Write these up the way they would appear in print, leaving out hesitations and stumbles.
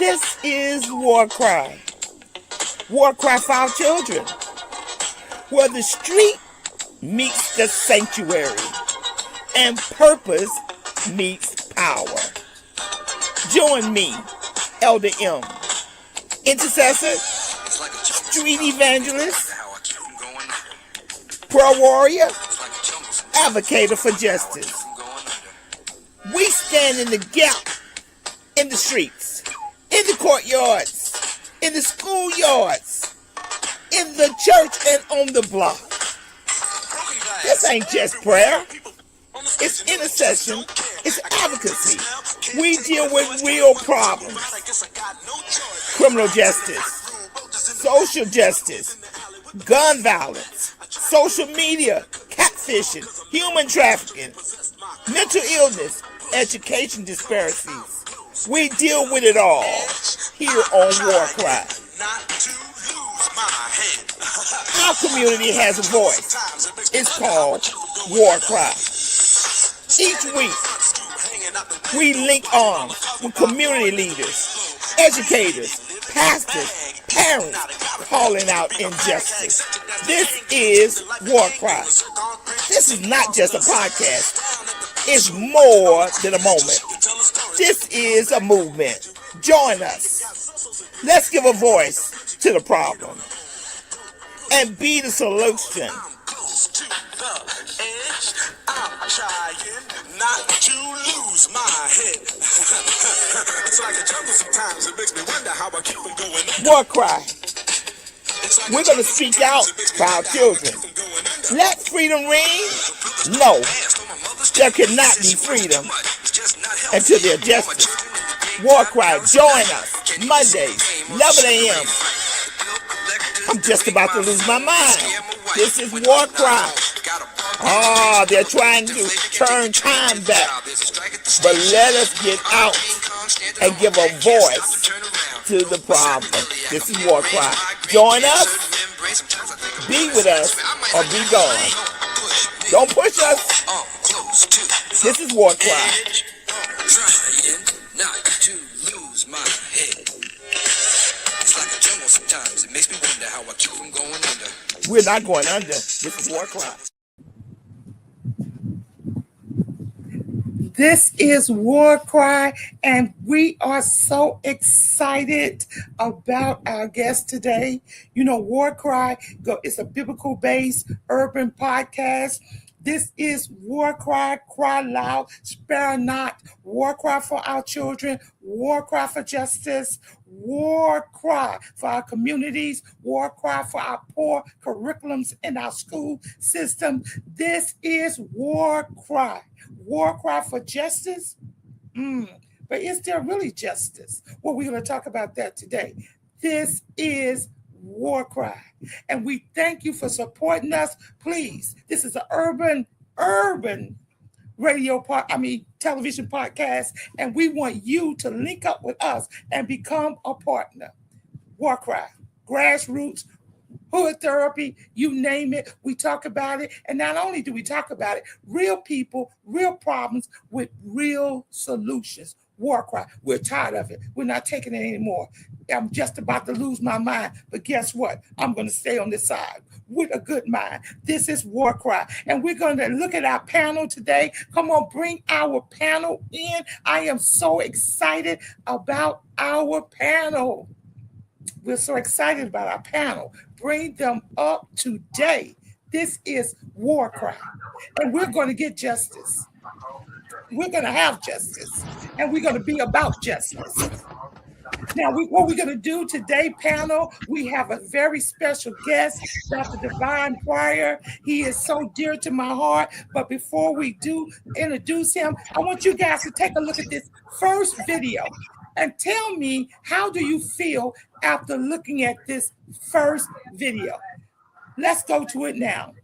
This is WarCry. WarCry for our children. Where the street meets the sanctuary and purpose meets power. Join me, Elder M, intercessor, street evangelist, prayer warrior, advocator for justice. We stand in the gap in the streets, in the courtyards, in the schoolyards, in the church and on the block. This ain't just prayer. It's intercession. It's advocacy. We deal with real problems. Criminal justice, social justice, gun violence, social media, catfishing, human trafficking, mental illness, education disparities. We deal with it all here on WarCry. Our community has a voice. It's called WarCry. Each week, we link arms with community leaders, educators, pastors, parents calling out injustice. This is WarCry. This is not just a podcast. It's more than a moment. This is a movement. Join us. Let's give a voice to the problem and be the solution. I'm trying not to lose my head. It's like a jungle sometimes. It makes me wonder how I keep on going. WarCry. We're going to speak out for our children. Let freedom ring? No. There cannot be freedom until there's justice. WarCry, join us Mondays, 11 a.m. I'm just about to lose my mind. This is WarCry. They're trying to turn time back. But let us get out and give a voice to the problem. This is WarCry. Join us, be with us, or be gone. Don't push us. This is WarCry. Trying not to lose my head. It's like a jungle sometimes. It makes me wonder how I keep from going under. We're not going under. This is WarCry. This is WarCry, and we are so excited about our guest today. You know, WarCry is a biblical-based urban podcast. This is WarCry, cry loud, spare not. WarCry for our children, WarCry for justice, WarCry for our communities, WarCry for our poor curriculums in our school system. This is WarCry. WarCry for justice? But is there really justice? Well, we're going to talk about that today. This is WarCry. And we thank you for supporting us. Please, this is an urban television podcast, and we want you to link up with us and become a partner. WarCry, grassroots, hood therapy, you name it, we talk about it. And not only do we talk about it, real people, real problems with real solutions. WarCry, we're tired of it. We're not taking it anymore. I'm just about to lose my mind, but guess what? I'm going to stay on this side with a good mind. This is WarCry, and we're going to look at our panel today. Come on, bring our panel in. I am so excited about our panel. We're so excited about our panel. Bring them up today. This is WarCry, and we're going to get justice. We're going to have justice, and we're going to be about justice. Now, what we're going to do today, panel, we have a very special guest, Dr. Divine Pryor. He is so dear to my heart. But before we do introduce him, I want you guys to take a look at this first video and tell me, how do you feel after looking at this first video? Let's go to it now.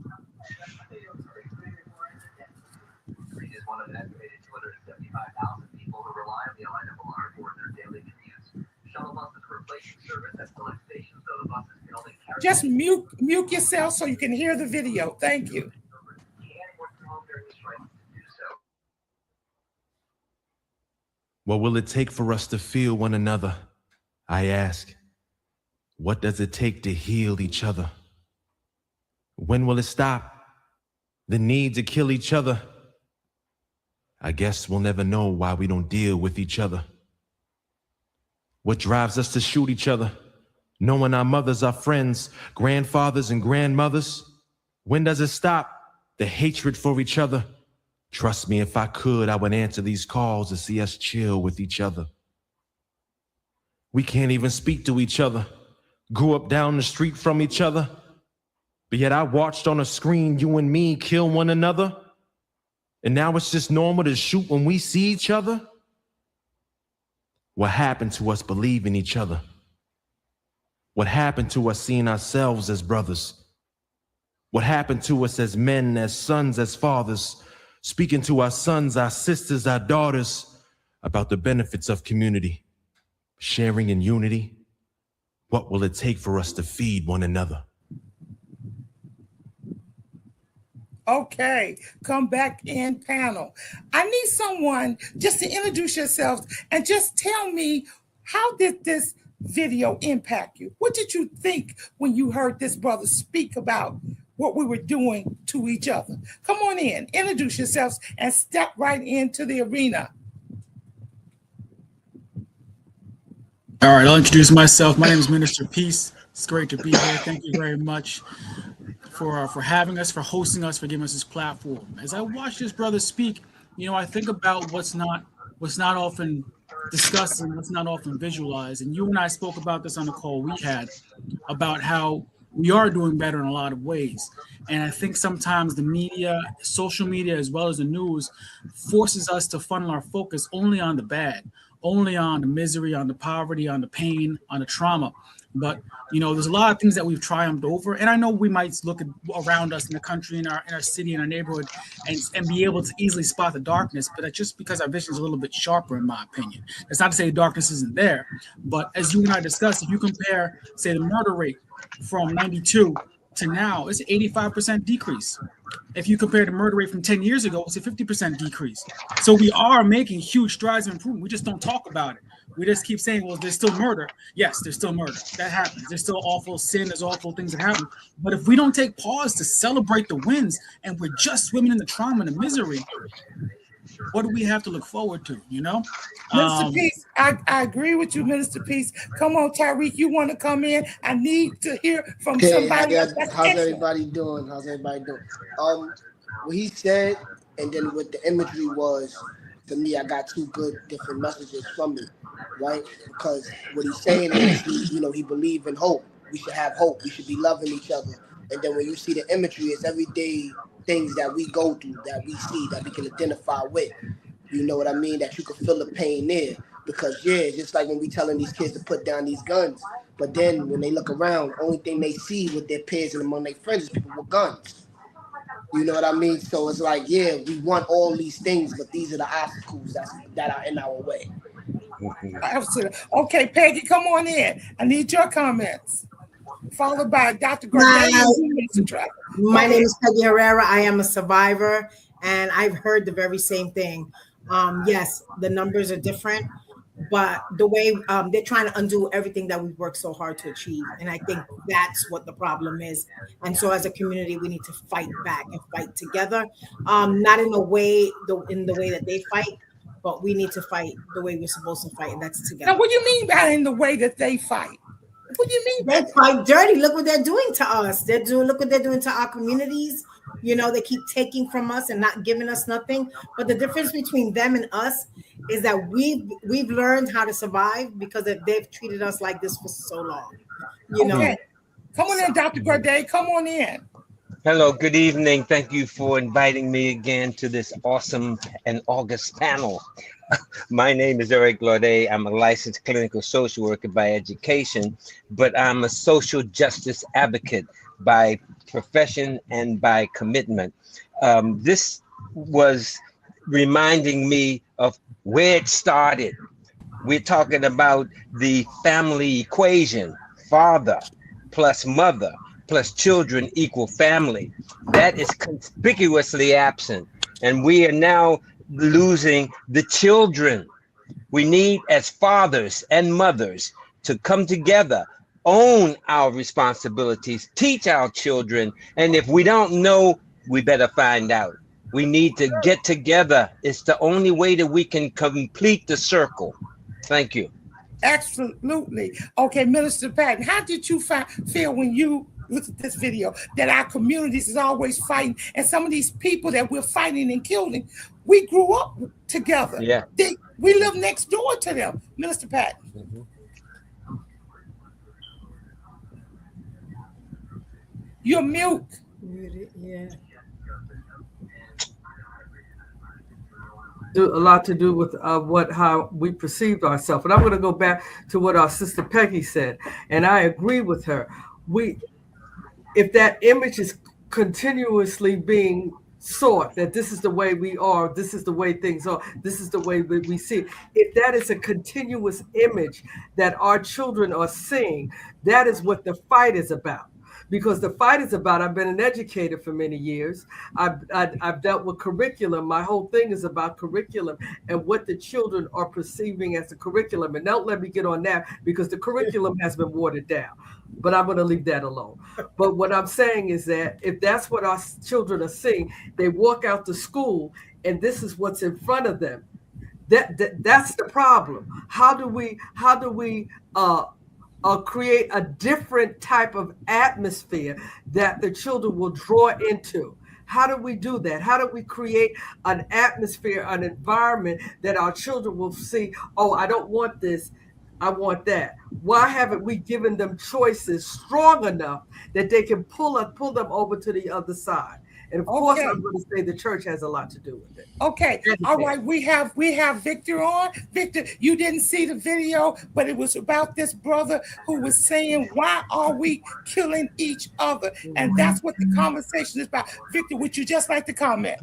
Just mute yourself so you can hear the video. Thank you. What will it take for us to feel one another? I ask, what does it take to heal each other? When will it stop? The need to kill each other? I guess we'll never know why we don't deal with each other. What drives us to shoot each other? Knowing our mothers, our friends, grandfathers and grandmothers? When does it stop? The hatred for each other? Trust me, if I could, I would answer these calls to see us chill with each other. We can't even speak to each other. Grew up down the street from each other. But yet I watched on a screen you and me kill one another. And now it's just normal to shoot when we see each other. What happened to us believing each other? What happened to us seeing ourselves as brothers? What happened to us as men, as sons, as fathers, speaking to our sons, our sisters, our daughters about the benefits of community, sharing in unity? What will it take for us to feed one another? Okay, come back in panel. I need someone just to introduce yourselves and just tell me, how did this video impact you? What did you think when you heard this brother speak about what we were doing to each other? Come on in, introduce yourselves, and step right into the arena. All right, I'll introduce myself. My name is Minister Peace. It's great to be here. Thank you very much for having us, for hosting us, for giving us this platform. As I watch this brother speak, I think about what's not often discussed and what's not often visualized. And you and I spoke about this on the call we had about how we are doing better in a lot of ways. And I think sometimes the media, social media, as well as the news, forces us to funnel our focus only on the bad, only on the misery, on the poverty, on the pain, on the trauma. But there's a lot of things that we've triumphed over, and I know we might look around us in the country, in our city, in our neighborhood, and be able to easily spot the darkness. But that's just because our vision is a little bit sharper, in my opinion. That's not to say the darkness isn't there, but as you and I discussed, if you compare, say, the murder rate from '92 to now, it's an 85% decrease. If you compare the murder rate from 10 years ago, it's a 50% decrease. So we are making huge strides in improvement. We just don't talk about it. We just keep saying, well, there's still murder. Yes, there's still murder. That happens. There's still awful sin. There's awful things that happen. But if we don't take pause to celebrate the wins and we're just swimming in the trauma and the misery, what do we have to look forward to, Minister Peace, I agree with you, Minister Peace. Come on, Tyreek, you want to come in? I need to hear from somebody. How's everybody doing? What he said, and then what the imagery was, to me, I got two good different messages from it, right? Because what he's saying is, he believed in hope. We should have hope. We should be loving each other. And then when you see the imagery, it's everyday things that we go through, that we see, that we can identify with. You know what I mean? That you can feel the pain there. Because, it's just like when we telling these kids to put down these guns. But then when they look around, only thing they see with their peers and among their friends is people with guns. You know what I mean? So it's like, we want all these things, but these are the obstacles that are in our way. Absolutely. Okay, Peggy, come on in. I need your comments. Followed by Dr. Gordon. My name is Peggy Herrera. I am a survivor, and I've heard the very same thing. Yes, the numbers are different, but the way they're trying to undo everything that we've worked so hard to achieve. And I think that's what the problem is. And so as a community, we need to fight back and fight together. Not in the way that they fight, but we need to fight the way we're supposed to fight, and that's together. Now, what do you mean by in the way that they fight? What do you mean? They fight dirty. Look what they're doing to us. Look what they're doing to our communities. They keep taking from us and not giving us nothing. But the difference between them and us is that we've learned how to survive because they've treated us like this for so long. Okay. Come on in, Dr. Gordon. Come on in. Hello, good evening. Thank you for inviting me again to this awesome and august panel. My name is Eric Laudet. I'm a licensed clinical social worker by education, but I'm a social justice advocate by profession and by commitment. This was reminding me of where it started. We're talking about the family equation, father plus mother plus children equal family. That is conspicuously absent. And we are now losing the children. We need, as fathers and mothers, to come together, own our responsibilities, teach our children, and if we don't know, we better find out. We need to get together. It's the only way that we can complete the circle. Thank you. Absolutely. Okay, Minister Patton, how did you feel when you looked at this video that our communities is always fighting, and some of these people that we're fighting and killing, we grew up together. Yeah. We live next door to them. Minister Patton. Mm-hmm. You're mute. Yeah. A lot to do with how we perceived ourselves. And I'm going to go back to what our sister Peggy said, and I agree with her. If that image is continuously being sought, that this is the way we are, this is the way things are, this is the way we see it. If that is a continuous image that our children are seeing, that is what the fight is about. Because the fight is about, I've been an educator for many years. I've dealt with curriculum. My whole thing is about curriculum and what the children are perceiving as the curriculum. And don't let me get on that because the curriculum has been watered down. But I'm going to leave that alone. But what I'm saying is that if that's what our children are seeing, they walk out to school and this is what's in front of them. That's the problem. How do we create a different type of atmosphere that the children will draw into? How do we do that? How do we create an atmosphere, an environment that our children will see, oh, I don't want this, I want that? Why haven't we given them choices strong enough that they can pull them over to the other side? And of course, I'm going to say the church has a lot to do with it. Okay. All right. We have Victor on. Victor, you didn't see the video, but it was about this brother who was saying, why are we killing each other? And that's what the conversation is about. Victor, would you just like to comment?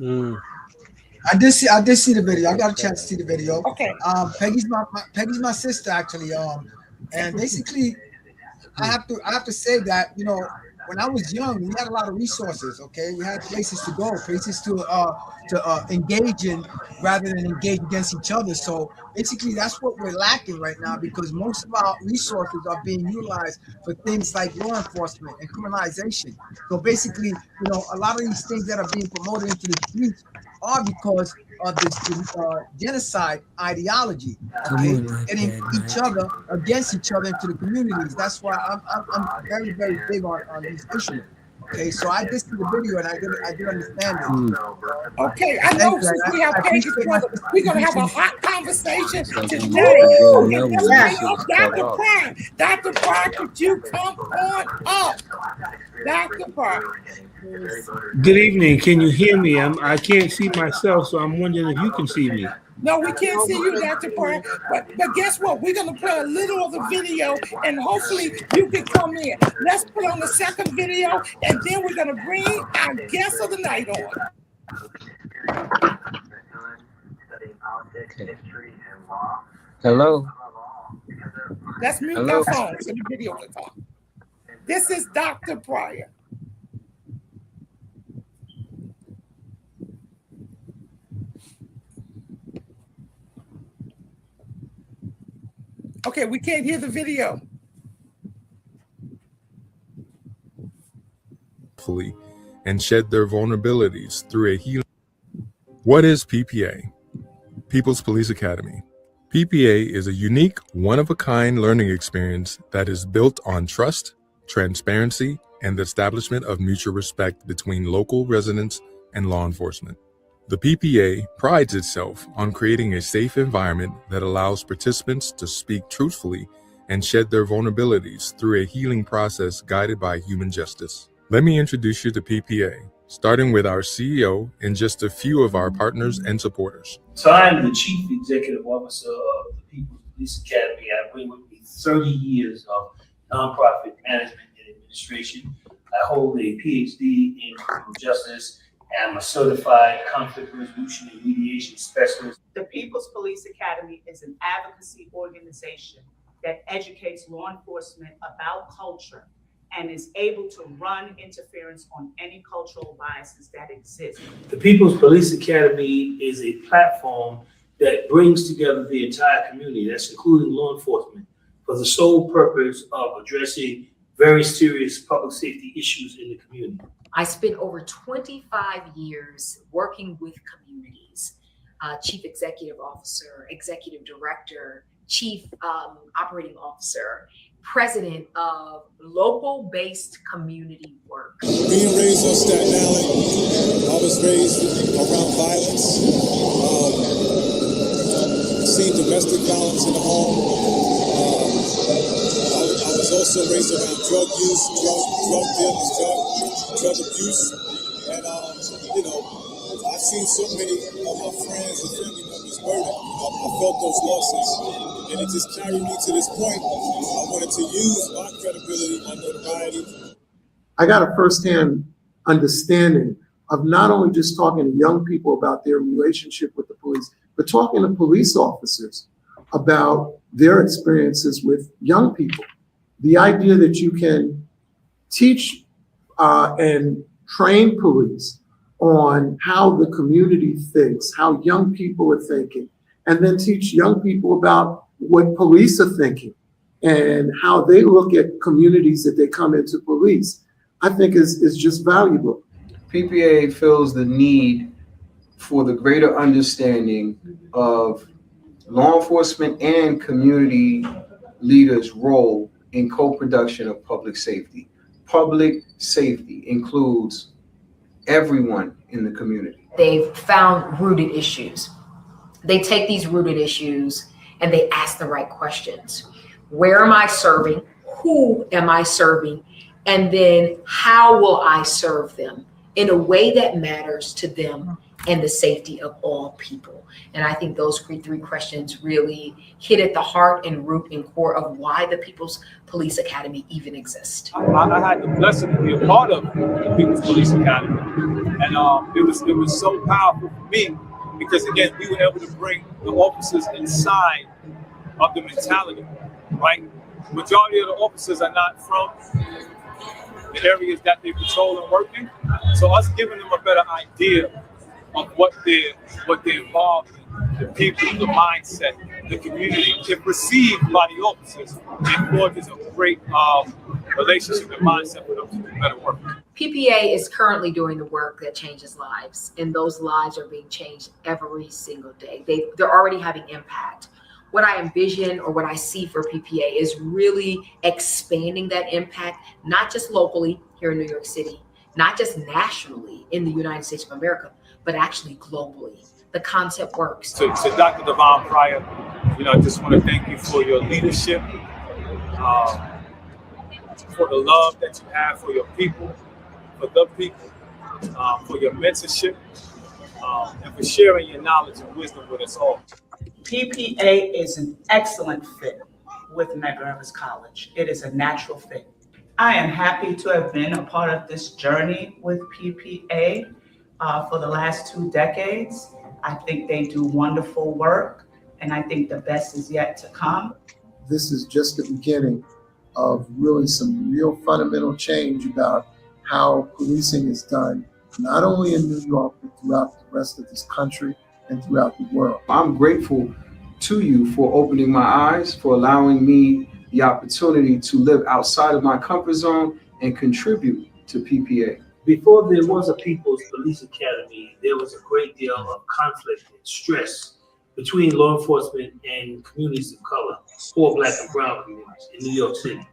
I did see the video. I got a chance to see the video. Okay. Peggy's my sister actually. And basically, I have to say that, you know, when I was young, we had a lot of resources. Okay, we had places to go, places to engage in, rather than engage against each other. So basically, that's what we're lacking right now, because most of our resources are being utilized for things like law enforcement and criminalization. So basically, you know, a lot of these things that are being promoted into the streets are because of this genocide ideology, okay? Getting each other against each other into the communities. That's why I'm very, very big on these issues. Okay, so I did see the video and I did understand it. Okay, I know since we have Peggy's brother, we're gonna have a hot conversation today. Dr. Pryor. Dr. Pryor, could you come on up? Dr. Pryor. Good evening. Can you hear me? I can't see myself, so I'm wondering if you can see me. No, we can't see you, Dr. Pryor. But guess what? We're going to play a little of the video, and hopefully you can come in. Let's put on the second video, and then we're going to bring our guest of the night on. Hello. Let's mute our phones so the video can talk. This is Dr. Pryor. Okay, we can't hear the video. And shed their vulnerabilities through a healing. What is PPA? People's Police Academy. PPA is a unique, one-of-a-kind learning experience that is built on trust, transparency, and the establishment of mutual respect between local residents and law enforcement. The PPA prides itself on creating a safe environment that allows participants to speak truthfully and shed their vulnerabilities through a healing process guided by human justice. Let me introduce you to PPA, starting with our CEO and just a few of our partners and supporters. So I'm the Chief Executive Officer of the People's Police Academy. I bring with me 30 years of nonprofit management and administration. I hold a PhD in criminal justice. I'm a certified conflict resolution and mediation specialist. The People's Police Academy is an advocacy organization that educates law enforcement about culture and is able to run interference on any cultural biases that exist. The People's Police Academy is a platform that brings together the entire community, that's including law enforcement, for the sole purpose of addressing very serious public safety issues in the community. I spent over 25 years working with communities, chief executive officer, executive director, chief operating officer, president of local-based community work. Being raised on Staten Island, I was raised around violence, seen domestic violence in the home. I was also raised around drug use, drug dealers, drug abuse, and I've seen so many of my friends and family members murdered. I felt those losses, and it just carried me to this point. I wanted to use my credibility, my notoriety. I got a firsthand understanding of not only just talking to young people about their relationship with the police, but talking to police officers about their experiences with young people. The idea that you can teach and train police on how the community thinks, how young people are thinking, and then teach young people about what police are thinking and how they look at communities that they come into police, I think is just valuable. PPA feels the need for the greater understanding of law enforcement and community leaders' role in co-production of public safety. Public safety includes everyone in the community. They've found rooted issues. They take these rooted issues and they ask the right questions. Where am I serving? Who am I serving? And then how will I serve them in a way that matters to them and the safety of all people? And I think those three questions really hit at the heart and root and core of why the People's Police Academy even exists. I had the blessing to be a part of the People's Police Academy, and it was so powerful for me because again we were able to bring the officers inside of the mentality, right? Majority of the officers are not from the areas that they patrol and work in, so us giving them a better idea of what they're involved in, the people, the mindset, the community, if received by the officers, it forges a great relationship and mindset for them to do better work. PPA is currently doing the work that changes lives, and those lives are being changed every single day. They're already having impact. What I envision or what I see for PPA is really expanding that impact, not just locally here in New York City, not just nationally in the United States of America, but actually globally. The concept works. To Dr. Devon Pryor, I just want to thank you for your leadership, for the love that you have for your people, for the people, for your mentorship, and for sharing your knowledge and wisdom with us all. PPA is an excellent fit with Medgar Evers College. It is a natural fit. I am happy to have been a part of this journey with PPA for the last 2 decades. I think they do wonderful work, and I think the best is yet to come. This is just the beginning of really some real fundamental change about how policing is done, not only in New York, but throughout the rest of this country and throughout the world. I'm grateful to you for opening my eyes, for allowing me the opportunity to live outside of my comfort zone and contribute to PPA. Before there was a People's Police Academy, there was a great deal of conflict and stress between law enforcement and communities of color, poor Black and brown communities in New York City.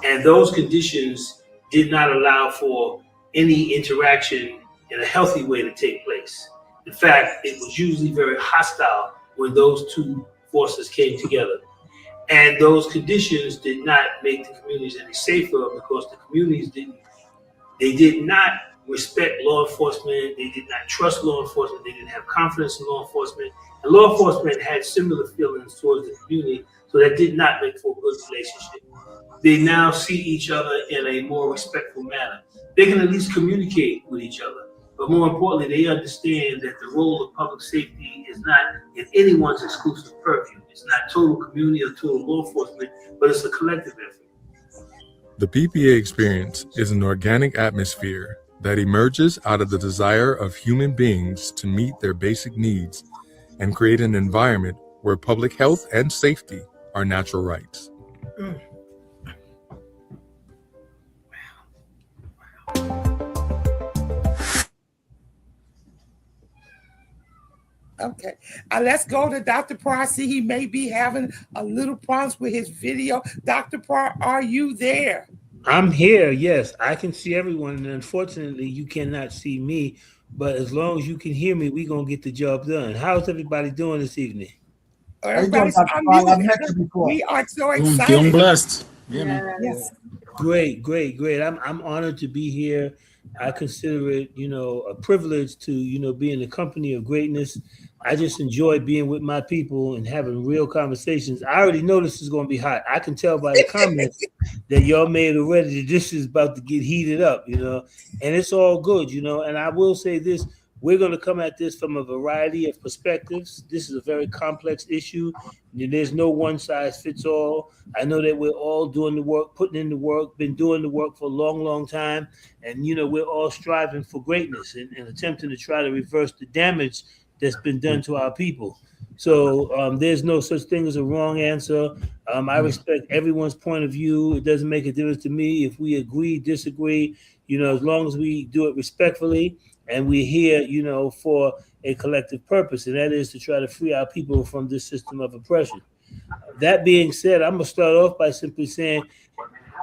And those conditions did not allow for any interaction in a healthy way to take place. In fact, it was usually very hostile when those two forces came together. And those conditions did not make the communities any safer because the communities did not respect law enforcement, they did not trust law enforcement, they didn't have confidence in law enforcement, and law enforcement had similar feelings towards the community, so that did not make for a good relationship. They now see each other in a more respectful manner. They can at least communicate with each other, but more importantly, they understand that the role of public safety is not in anyone's exclusive purview. It's not total community or total law enforcement, but it's a collective effort. The PPA experience is an organic atmosphere that emerges out of the desire of human beings to meet their basic needs and create an environment where public health and safety are natural rights. Okay, let's go to Dr. Pryor. See, he may be having a little problems with his video. Dr. Pryor, are you there? I'm here. Yes, I can see everyone, and unfortunately, you cannot see me. But as long as you can hear me, we're gonna get the job done. How's everybody doing this evening? Everybody's unmuted. We are so excited. Feeling blessed. Yes. Great. I'm honored to be here. I consider it, a privilege to, be in the company of greatness. I just enjoy being with my people and having real conversations. I already know this is going to be hot. I can tell by the comments that y'all made already that this is about to get heated up, and it's all good, and I will say this. We're going to come at this from a variety of perspectives. This is a very complex issue. There's no one size fits all. I know that we're all doing the work, putting in the work, been doing the work for a long, long time. And, we're all striving for greatness and attempting to try to reverse the damage that's been done to our people. So there's no such thing as a wrong answer. I respect everyone's point of view. It doesn't make a difference to me if we agree, disagree, as long as we do it respectfully. And we're here, for a collective purpose, and that is to try to free our people from this system of oppression. That being said, I'm going to start off by simply saying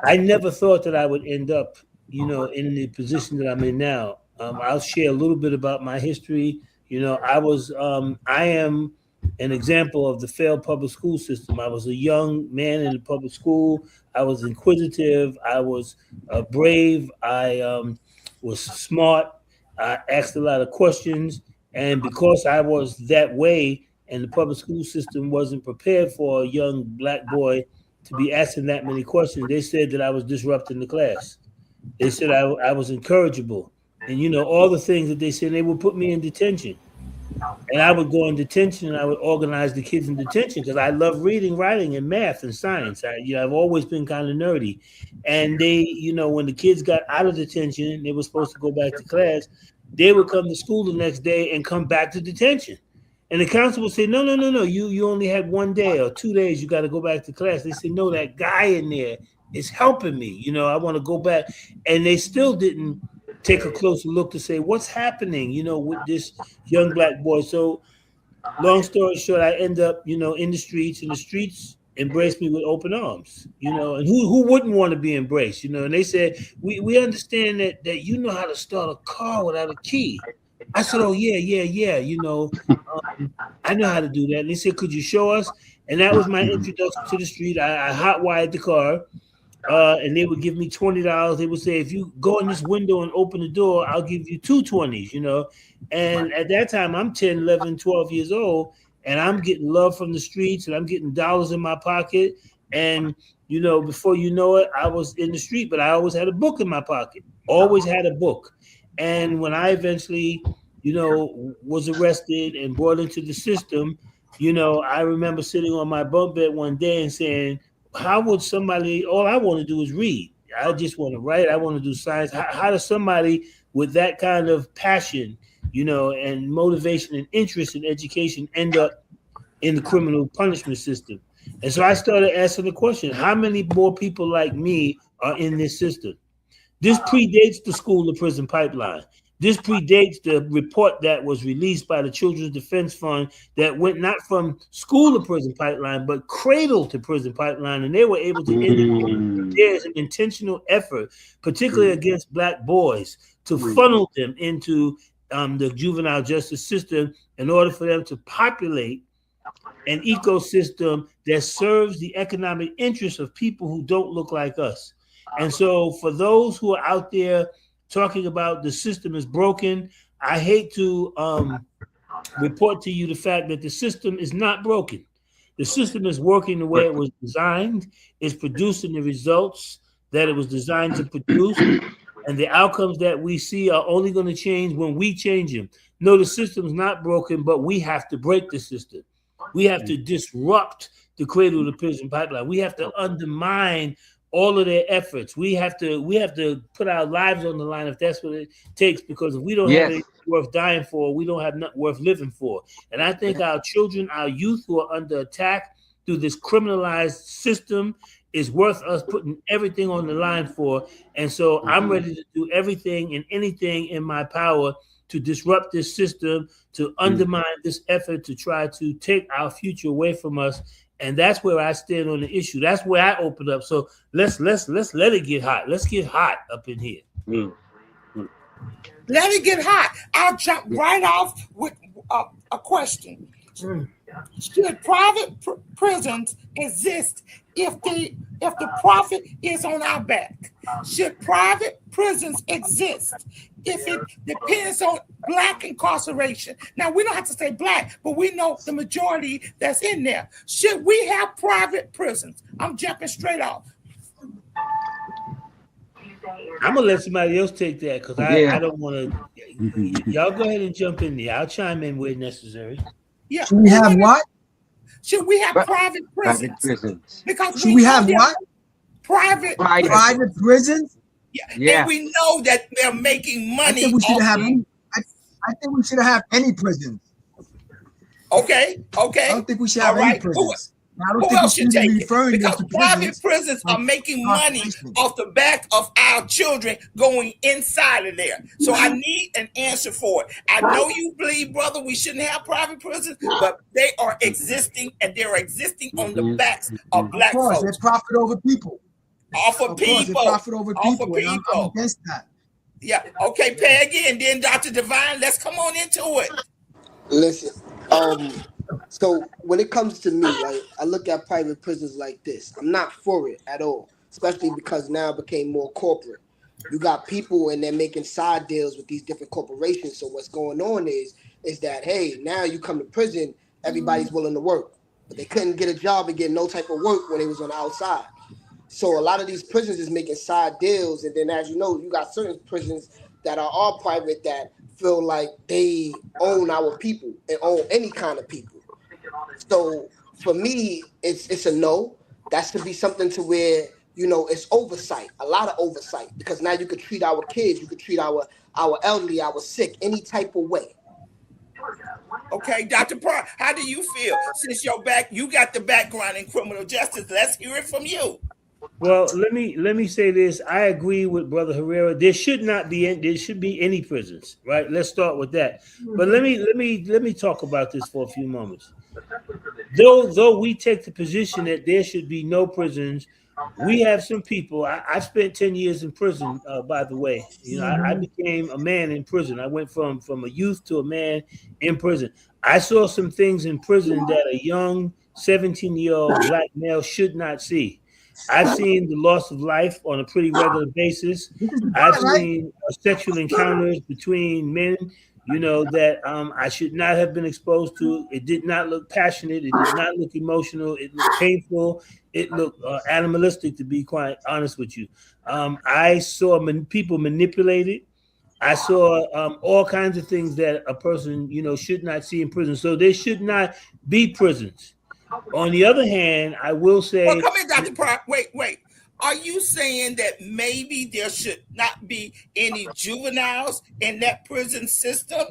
I never thought that I would end up, in the position that I'm in now. I'll share a little bit about my history. I am an example of the failed public school system. I was a young man in the public school. I was inquisitive. I was brave. I was smart. I asked a lot of questions, and because I was that way and the public school system wasn't prepared for a young black boy to be asking that many questions, they said that I was disrupting the class. They said I was incorrigible. And, all the things that they said, they would put me in detention. And I would go in detention and I would organize the kids in detention because I love reading, writing, and math and science. I've always been kind of nerdy. And they, when the kids got out of detention, they were supposed to go back to class, they would come to school the next day and come back to detention. And the council would say, no, you only had 1 day or 2 days, you got to go back to class. They say, no, that guy in there is helping me. I want to go back. And they still didn't take a closer look to say what's happening, with this young black boy. So long story short, I end up, in the streets, and the streets embraced me with open arms, and who wouldn't want to be embraced, and they said, we understand that you know how to start a car without a key. I said, oh, yeah, I know how to do that. And they said, could you show us? And that was my introduction to the street. I hot-wired the car. And they would give me $20. They would say, if you go in this window and open the door, I'll give you 2 20s, And at that time, I'm 10, 11, 12 years old, and I'm getting love from the streets, and I'm getting dollars in my pocket. And, before you know it, I was in the street, but I always had a book in my pocket, always had a book. And when I eventually, was arrested and brought into the system, I remember sitting on my bunk bed one day and saying, how would somebody, all I want to do is read. I just want to write. I want to do science. How does somebody with that kind of passion, and motivation and interest in education end up in the criminal punishment system? And so I started asking the question, how many more people like me are in this system? This predates the school to prison pipeline. This predates the report that was released by the Children's Defense Fund that went not from school to prison pipeline, but cradle to prison pipeline. And they were able to indicate there's an intentional effort, particularly against black boys, to funnel them into the juvenile justice system in order for them to populate an ecosystem that serves the economic interests of people who don't look like us. And so for those who are out there talking about the system is broken, I hate to report to you the fact that the system is not broken. The system is working the way it was designed. It's producing the results that it was designed to produce. And the outcomes that we see are only going to change when we change them. No, the system's not broken, but we have to break the system. We have to disrupt the cradle to prison pipeline. We have to undermine all of their efforts. We have to put our lives on the line if that's what it takes, because if we don't have anything worth dying for, we don't have nothing worth living for. And I think our children, our youth who are under attack through this criminalized system is worth us putting everything on the line for. And so I'm ready to do everything and anything in my power to disrupt this system, to undermine this effort to try to take our future away from us. And that's where I stand on the issue. That's where I open up. So let's let it get hot. Let's get hot up in here. Let it get hot. I'll jump right off with a question. Should private prisons exist if the profit is on our back? Should private prisons exist if it depends on Black incarceration? Now, we don't have to say Black, but we know the majority that's in there. Should we have private prisons? I'm jumping straight off. I'm gonna let somebody else take that because I don't want to. Y'all go ahead and jump in there. I'll chime in where necessary. Yeah. Should we have what? Should we have private prisons? Private prisons. Because Should we have what? Private prisons? Yeah. And we know that they're making money. I think we should have. I think we should have any prisons. Okay. I don't think we should have any prisons. Who else should take it? Because private prisons are making money off the back of our children going inside of there. So I need an answer for it. I know you believe, brother, we shouldn't have private prisons, but they are existing, and they're existing on the backs of Black folks. They profit over people. Off of people. They profit over people. I'm against that. Yeah. Okay, Peggy, and then Dr. Divine, let's come on into it. Listen, so when it comes to me, right, I look at private prisons like this. I'm not for it at all, especially because now it became more corporate. You got people and they're making side deals with these different corporations. So what's going on is that, hey, now you come to prison, everybody's willing to work. But they couldn't get a job and get no type of work when they was on the outside. So a lot of these prisons is making side deals. And then, as you know, you got certain prisons that are all private that feel like they own our people and own any kind of people. So for me, it's a no. That should be something to where, you know, it's oversight, a lot of oversight, because now you could treat our kids, you could treat our elderly, our sick, any type of way. Okay, Dr. Pryor, how do you feel? Since you got the background in criminal justice, let's hear it from you. Well, let me say this. I agree with Brother Herrera. There should be any prisons, right? Let's start with that. But let me talk about this for a few moments. Though we take the position that there should be no prisons, we have some people. I spent 10 years in prison, by the way. You know, I became a man in prison. I went from a youth to a man in prison. I saw some things in prison that a young 17-year-old Black male should not see. I've seen the loss of life on a pretty regular basis. I've seen sexual encounters between men, you know, that I should not have been exposed to. It did not look passionate. It did not look emotional. It looked painful. It looked animalistic, to be quite honest with you. I saw people manipulated. I saw all kinds of things that a person, you know, should not see in prison. So there should not be prisons. On the other hand, I will say... Well, come in, Dr. Pryor. Wait. Are you saying that maybe there should not be any juveniles in that prison system?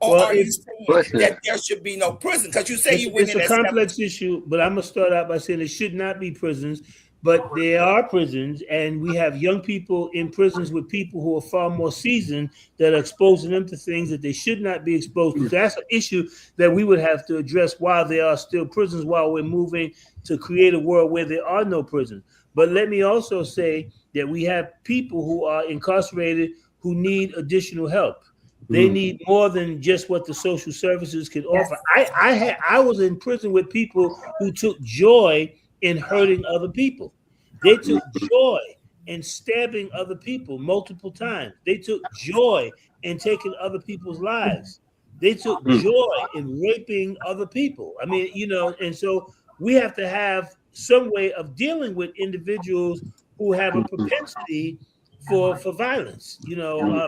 Or are you saying that there should be no prison? Because you say you went in... It's a complex issue, but I'm going to start out by saying there should not be prisons, but there are prisons, and we have young people in prisons with people who are far more seasoned that are exposing them to things that they should not be exposed to. That's an issue that we would have to address while there are still prisons, while we're moving to create a world where there are no prisons. But let me also say that we have people who are incarcerated who need additional help. They need more than just what the social services can offer. I was in prison with people who took joy in hurting other people. They took joy in stabbing other people multiple times. They took joy in taking other people's lives. They took joy in raping other people. I mean, you know, and so we have to have some way of dealing with individuals who have a propensity for violence, you know,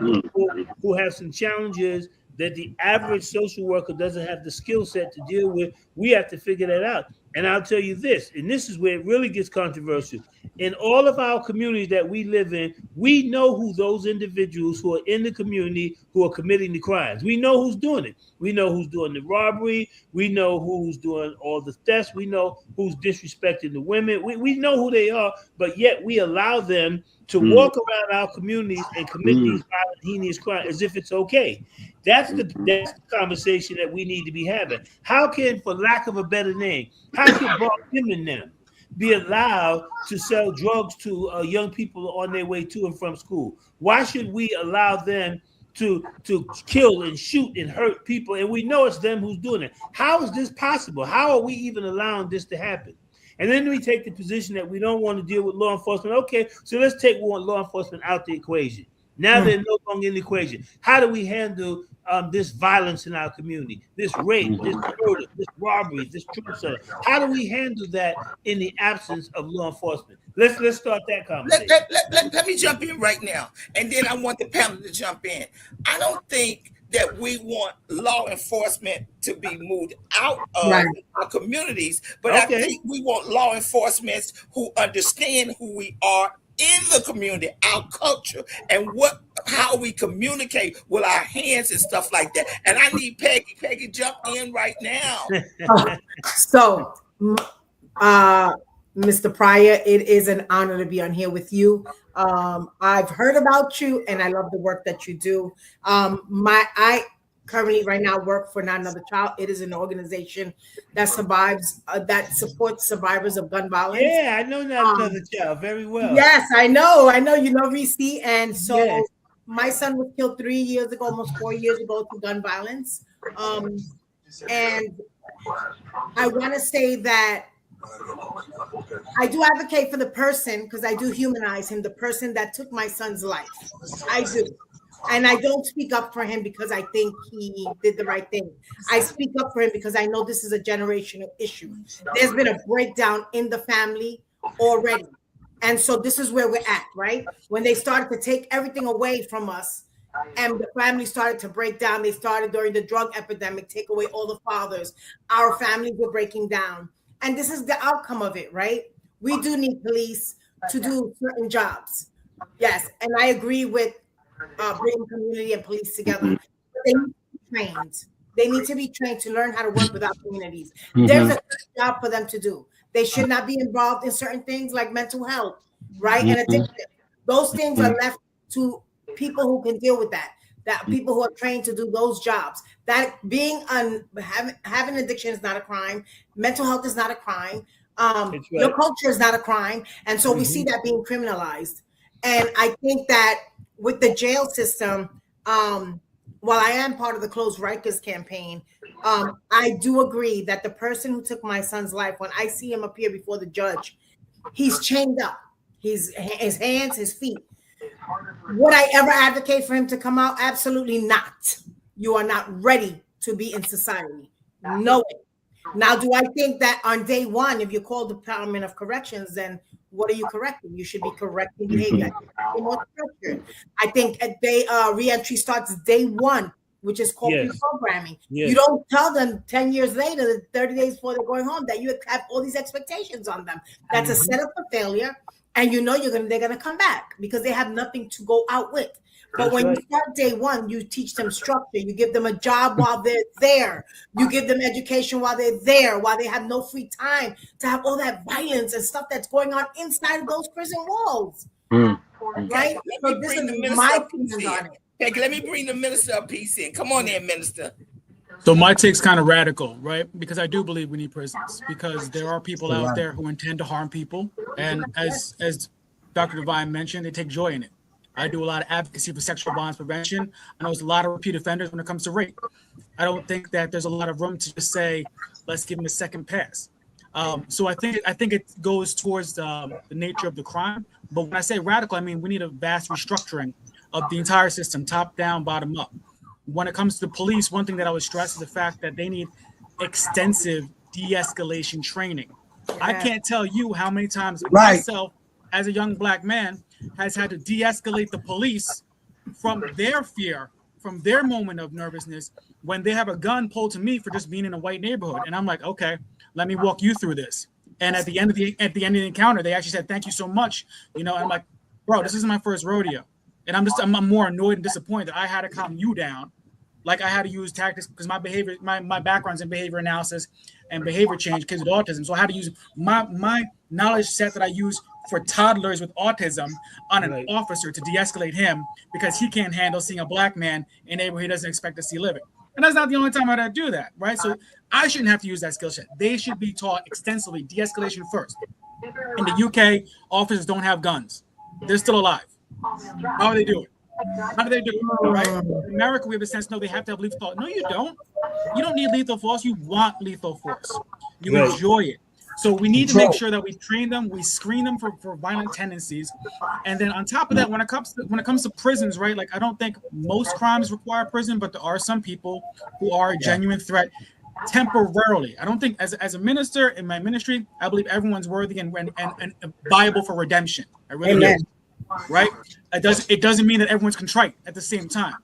who have some challenges that the average social worker doesn't have the skill set to deal with. We have to figure that out. And I'll tell you this, and this is where it really gets controversial. In all of our communities that we live in, we know who those individuals who are in the community who are committing the crimes. We know who's doing it. We know who's doing the robbery. We know who's doing all the thefts. We know who's disrespecting the women. We know who they are, but yet we allow them to walk around our communities and commit these violent, heinous crimes as if it's okay. That's the conversation that we need to be having. How can, for lack of a better name, how can Bob Kim and them be allowed to sell drugs to young people on their way to and from school? Why should we allow them to kill and shoot and hurt people? And we know it's them who's doing it. How is this possible? How are we even allowing this to happen? And then we take the position that we don't want to deal with law enforcement. Okay, so let's take law enforcement out the equation. Now they're no longer in the equation. How do we handle this violence in our community, this rape, this murder, this robbery, this truth? How do we handle that in the absence of law enforcement? Let's start that conversation. Let me jump in right now, and then I want the panel to jump in. I don't think that we want law enforcement to be moved out of our communities, but I think we want law enforcement who understand who we are in the community, our culture, and how we communicate with our hands and stuff like that. And I need Peggy. Peggy, jump in right now. So, Mr. Pryor, it is an honor to be on here with you. I've heard about you, and I love the work that you do. I currently right now work for Not Another Child. It is an organization that supports survivors of gun violence. Yeah, I know Not Another Child very well. Yes, I know you know Reese. And so my son was killed 3 years ago, almost 4 years ago, to gun violence. And I want to say that I do advocate for the person, because I do humanize him, the person that took my son's life. I do. And I don't speak up for him because I think he did the right thing. I speak up for him because I know this is a generational issue. There's been a breakdown in the family already. And so this is where we're at, right? When they started to take everything away from us and the family started to break down, they started during the drug epidemic, take away all the fathers. Our families were breaking down. And this is the outcome of it, right? We do need police to do certain jobs. Yes. And I agree with bringing community and police together. But they need to be trained. They need to be trained to learn how to work with our communities. There's a job for them to do. They should not be involved in certain things like mental health, right? And addiction. Those things are left to people who can deal with that. That people who are trained to do those jobs. That being having addiction is not a crime. Mental health is not a crime. Your culture is not a crime. And so we see that being criminalized. And I think that with the jail system, while I am part of the Close Rikers campaign, I do agree that the person who took my son's life, when I see him appear before the judge, he's chained up. His hands, his feet. Would I ever advocate for him to come out? Absolutely not. You are not ready to be in society. No way. Now, do I think that on day one, if you call the Department of Corrections, then what are you correcting? You should be correcting behavior. I think reentry starts day one, which is called reprogramming. You don't tell them 10 years later, 30 days before they're going home, that you have all these expectations on them. That's a setup for failure. And you know they're gonna come back because they have nothing to go out with. But when you start day one, you teach them structure. You give them a job while they're there. You give them education while they're there, while they have no free time to have all that violence and stuff that's going on inside of those prison walls. Right? So this is my opinion on it. Hey, let me bring the minister a piece in. Come on in, minister. So my take's kind of radical, right? Because I do believe we need prisons, because there are people out there who intend to harm people. And as Dr. Devine mentioned, they take joy in it. I do a lot of advocacy for sexual violence prevention. I know there's a lot of repeat offenders when it comes to rape. I don't think that there's a lot of room to just say, let's give them a second pass. So I think it goes towards the nature of the crime. But when I say radical, I mean we need a vast restructuring of the entire system, top down, bottom up. When it comes to the police, one thing that I would stress is the fact that they need extensive de-escalation training. I can't tell you how many times myself, as a young Black man, has had to de-escalate the police from their fear from their moment of nervousness when they have a gun pulled to me for just being in a white neighborhood. And I'm like, okay, let me walk you through this. And at the end of the encounter, they actually said, thank you so much. And I'm like, bro, this isn't my first rodeo. And I'm more annoyed and disappointed that I had to calm you down. Like I had to use tactics because my behavior, my background's in behavior analysis and behavior change kids with autism. So I had to use my knowledge set that I use for toddlers with autism on an officer to de-escalate him because he can't handle seeing a black man in a neighborhood he doesn't expect to see living. And that's not the only time I had to do that, right? So I shouldn't have to use that skill set. They should be taught extensively de-escalation first. In the UK, officers don't have guns. They're still alive. How do they do it? How do they do it, right? In America, we have a sense, no, they have to have lethal force. No, you don't. You don't need lethal force. You want lethal force. You enjoy it. So we need to make sure that we train them, we screen them for violent tendencies. And then on top of that, when it comes to prisons, right? Like I don't think most crimes require prison, but there are some people who are a genuine threat temporarily. I don't think as a minister in my ministry, I believe everyone's worthy and viable for redemption. I really do. Right? It doesn't mean that everyone's contrite at the same time.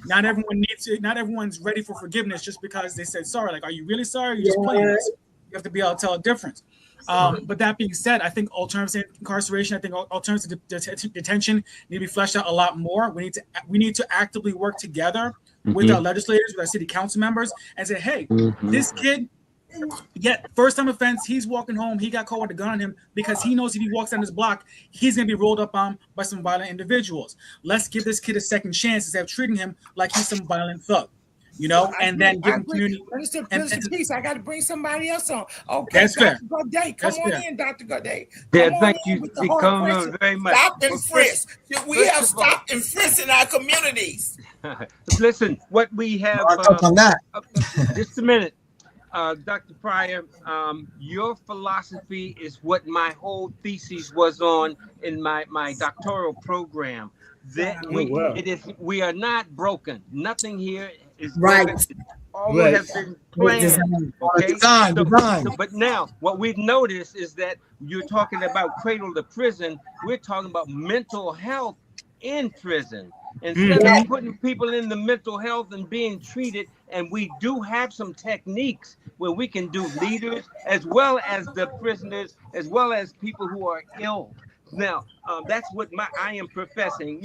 Not everyone needs it. Not everyone's ready for forgiveness just because they said sorry. Like, are you really sorry? Or are you just playing this? You have to be able to tell a difference. But that being said, I think alternative incarceration, I think alternative detention need to be fleshed out a lot more. We need to actively work together with our legislators, with our city council members, and say, hey, this kid, first time offense, he's walking home, he got caught with a gun on him because he knows if he walks down this block, he's gonna be rolled up on by some violent individuals. Let's give this kid a second chance instead of treating him like he's some violent thug. And then give him community. Mr. Peace, I got to bring somebody else on. Okay, that's fair. Dr. Godet, come on in, Dr. Godet. Thank you very much. Stop and frisk. We have stopped and frisk in our communities. Listen, what we have. Just a minute. Dr. Pryor, your philosophy is what my whole thesis was on in my doctoral program. That we are not broken. Nothing here is broken. All has been planned. Okay? But now what we've noticed is that you're talking about cradle to prison. We're talking about mental health in prison. Instead of putting people in the mental health and being treated, and we do have some techniques where we can do leaders as well as the prisoners, as well as people who are ill. Now, that's what I am professing.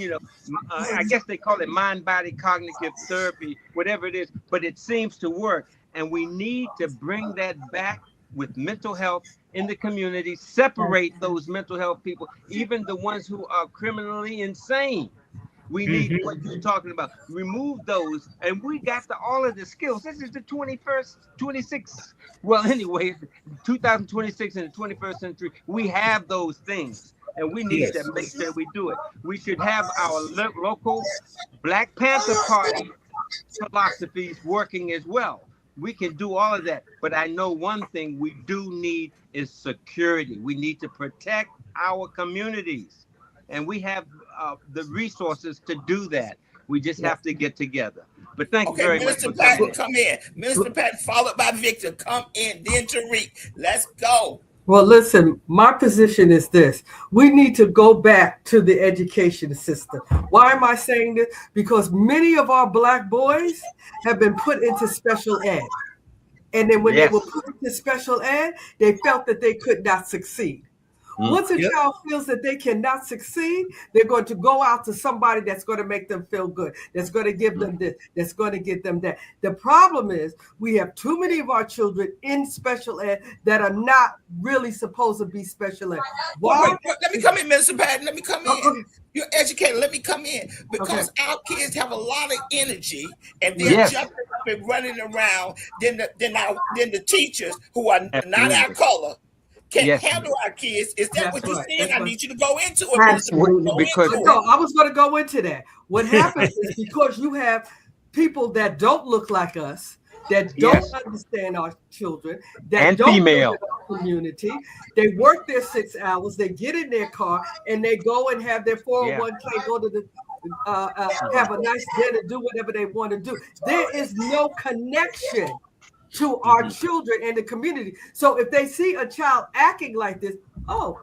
I guess they call it mind-body cognitive therapy, whatever it is, but it seems to work. And we need to bring that back with mental health in the community, separate those mental health people, even the ones who are criminally insane. We need what you're talking about. Remove those, and we got all of the skills. This is the 26th. Well, anyway, 2026 and the 21st century. We have those things, and we need to make sure we do it. We should have our local Black Panther Party philosophies working as well. We can do all of that, but I know one thing we do need is security. We need to protect our communities, and we have the resources to do that. We just have to get together. But thank you very much. Minister Patton, come in. Minister Patton, followed by Victor. Come in. Then Tariq. Let's go. Well, listen, my position is this. We need to go back to the education system. Why am I saying this? Because many of our Black boys have been put into special ed. And then when they were put into special ed, they felt that they could not succeed. Once a child feels that they cannot succeed, they're going to go out to somebody that's going to make them feel good, that's going to give them this, that's going to get them that. The problem is we have too many of our children in special ed that are not really supposed to be special ed. Why? Let me come in, Minister Patton. Let me come in. Okay. You're educated. Let me come in. Because our kids have a lot of energy and they're jumping up and running around. Then the teachers who are not our color can't handle our kids. Is that what you're saying? I need you to go into it. I was going to go into that. What happens is because you have people that don't look like us, that don't understand our children, that don't live in our community. They work their 6 hours, they get in their car, and they go and have their 401k, go to the have a nice dinner, do whatever they want to do. There is no connection to our children in the community. So if they see a child acting like this, oh,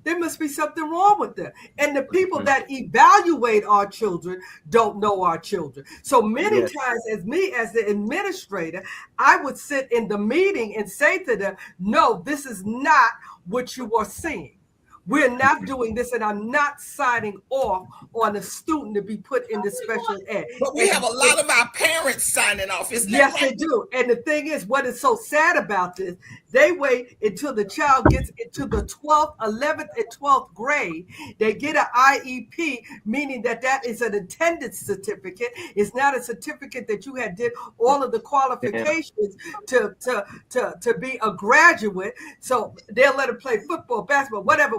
there must be something wrong with them. And the people that evaluate our children don't know our children. So many times, as me as the administrator, I would sit in the meeting and say to them, no, this is not what you are seeing. We're not doing this, and I'm not signing off on a student to be put into special ed. But we have a lot of our parents signing off. Isn't that Yes, right? they do. And the thing is, what is so sad about this, they wait until the child gets into the 12th, 11th, and 12th grade. They get an IEP, meaning that is an attendance certificate. It's not a certificate that you had did all of the qualifications to be a graduate. So they'll let them play football, basketball, whatever,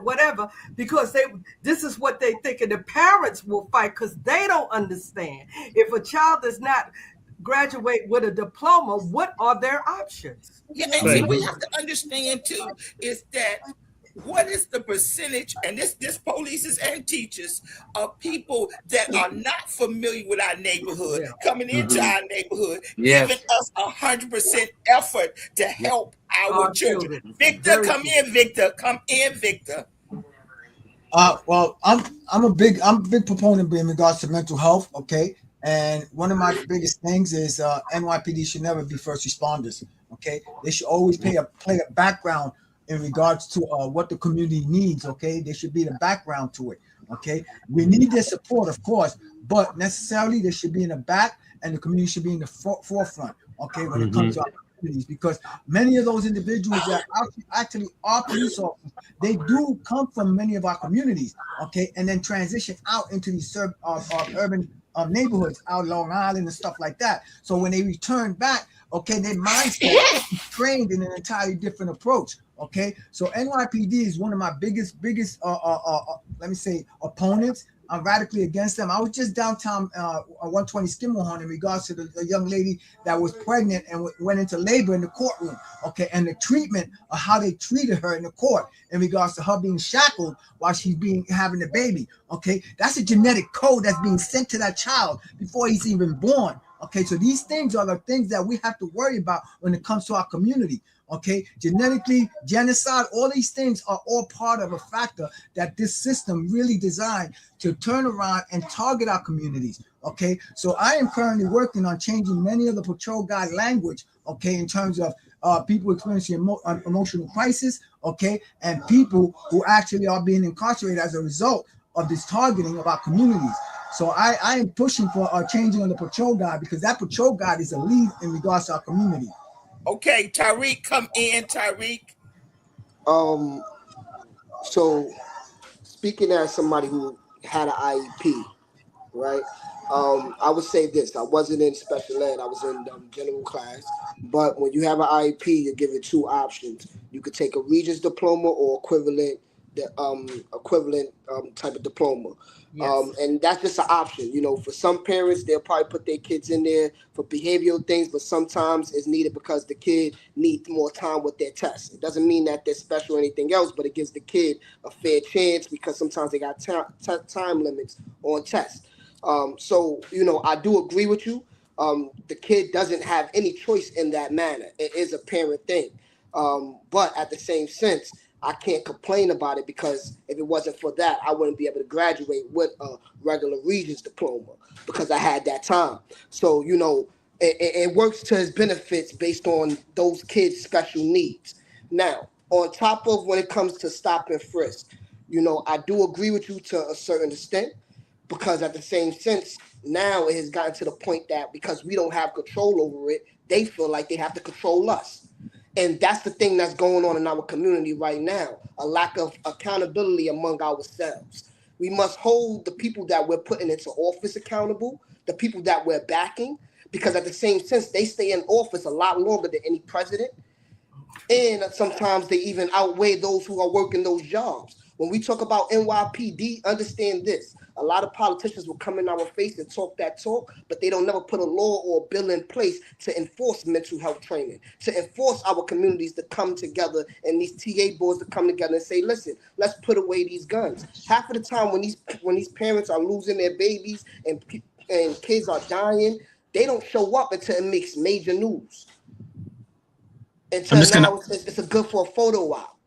because this is what they think. And the parents will fight because they don't understand. If a child does not graduate with a diploma, what are their options? Yeah, and see, we have to understand too is that what is the percentage, and this police and teachers, of people that are not familiar with our neighborhood coming into our neighborhood, giving us 100% effort to help our children. Victor, come in, Victor. Well, I'm a big proponent in regards to mental health. Okay. And one of my biggest things is NYPD should never be first responders. Okay, they should always play a background in regards to what the community needs. Okay, they should be the background to it. Okay, we need their support, of course, but necessarily they should be in the back, and the community should be in the forefront. Okay, when it comes to our communities, because many of those individuals that actually are police officers, they do come from many of our communities. Okay, and then transition out into these urban neighborhoods out Long Island and stuff like that. So when they return back, okay, their mindset is trained in an entirely different approach. Okay, so NYPD is one of my biggest let me say opponents. I'm radically against them. I was just downtown 120 Skimmerhorn in regards to the young lady that was pregnant and went into labor in the courtroom. Okay, and the treatment of how they treated her in the court in regards to her being shackled while she's having the baby. Okay, that's a genetic code that's being sent to that child before he's even born. Okay, so these things are the things that we have to worry about when it comes to our community. Okay, genetically, genocide, all these things are all part of a factor that this system really designed to turn around and target our communities. Okay, so I am currently working on changing many of the patrol guide language. Okay, in terms of people experiencing emotional crisis. Okay, and people who actually are being incarcerated as a result of this targeting of our communities. So I am pushing for a changing of the patrol guide, because that patrol guide is a lead in regards to our community. Okay, Tariq, come in, Tariq. So speaking as somebody who had an IEP, right? I would say this: I wasn't in special ed; I was in general class. But when you have an IEP, you're given two options. You could take a Regents diploma or equivalent type of diploma. Yes. And that's just an option. You know, for some parents, they'll probably put their kids in there for behavioral things, but sometimes it's needed because the kid needs more time with their tests. It doesn't mean that they're special or anything else, but it gives the kid a fair chance because sometimes they got time limits on tests. So, you know, I do agree with you. The kid doesn't have any choice in that manner. It is a parent thing. But at the same sense, I can't complain about it, because if it wasn't for that, I wouldn't be able to graduate with a regular Regents diploma because I had that time. So, you know, it works to his benefits based on those kids' special needs. Now, on top of when it comes to stop and frisk, you know, I do agree with you to a certain extent, because at the same sense, now it has gotten to the point that because we don't have control over it, they feel like they have to control us. And that's the thing that's going on in our community right now, a lack of accountability among ourselves. We must hold the people that we're putting into office accountable, the people that we're backing, because at the same sense, they stay in office a lot longer than any president. And sometimes they even outweigh those who are working those jobs. When we talk about NYPD, understand this. A lot of politicians will come in our face and talk that talk, but they don't never put a law or a bill in place to enforce mental health training, to enforce our communities to come together and these TA boards to come together and say, listen, let's put away these guns. Half of the time when these parents are losing their babies and kids are dying, they don't show up until it makes major news. until now it's a good for a photo op.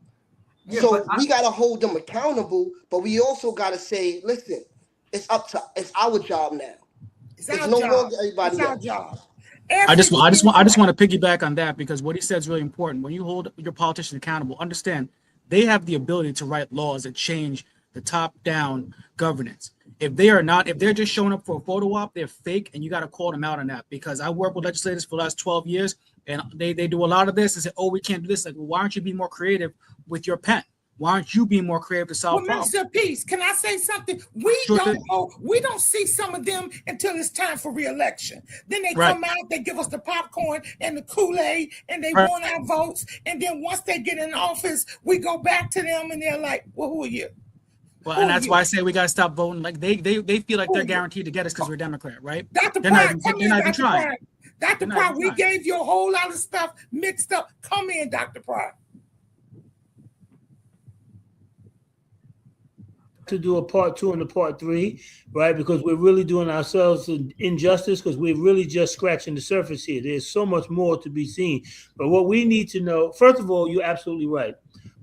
Yeah, so we got to hold them accountable, but we also got to say, listen, it's our job now. It's no longer everybody else. Job. I just want to piggyback on that, because what he said is really important. When you hold your politicians accountable, understand they have the ability to write laws that change the top-down governance. If they're just showing up for a photo op, they're fake, and you got to call them out on that. Because I work with legislators for the last 12 years, and they do a lot of this and say, oh, we can't do this. Like, well, why aren't you being more creative with your pen? Why aren't you being more creative to solve problems? Mr. Peace, can I say something? We don't see some of them until it's time for re-election. Then they come out, they give us the popcorn and the Kool-Aid, and they want our votes. And then once they get in office, we go back to them, and they're like, well, who are you? Well, and that's why I say we got to stop voting. Like they feel like they're guaranteed to get us because we're Democrat, right? Dr. They're Pryor, not even trying. Dr. Pryor, we gave you a whole lot of stuff mixed up. Come in, Dr. Pryor. To do a part 2 and a part 3, right? Because we're really doing ourselves an injustice, because we're really just scratching the surface here. There's so much more to be seen. But what we need to know, first of all, you're absolutely right.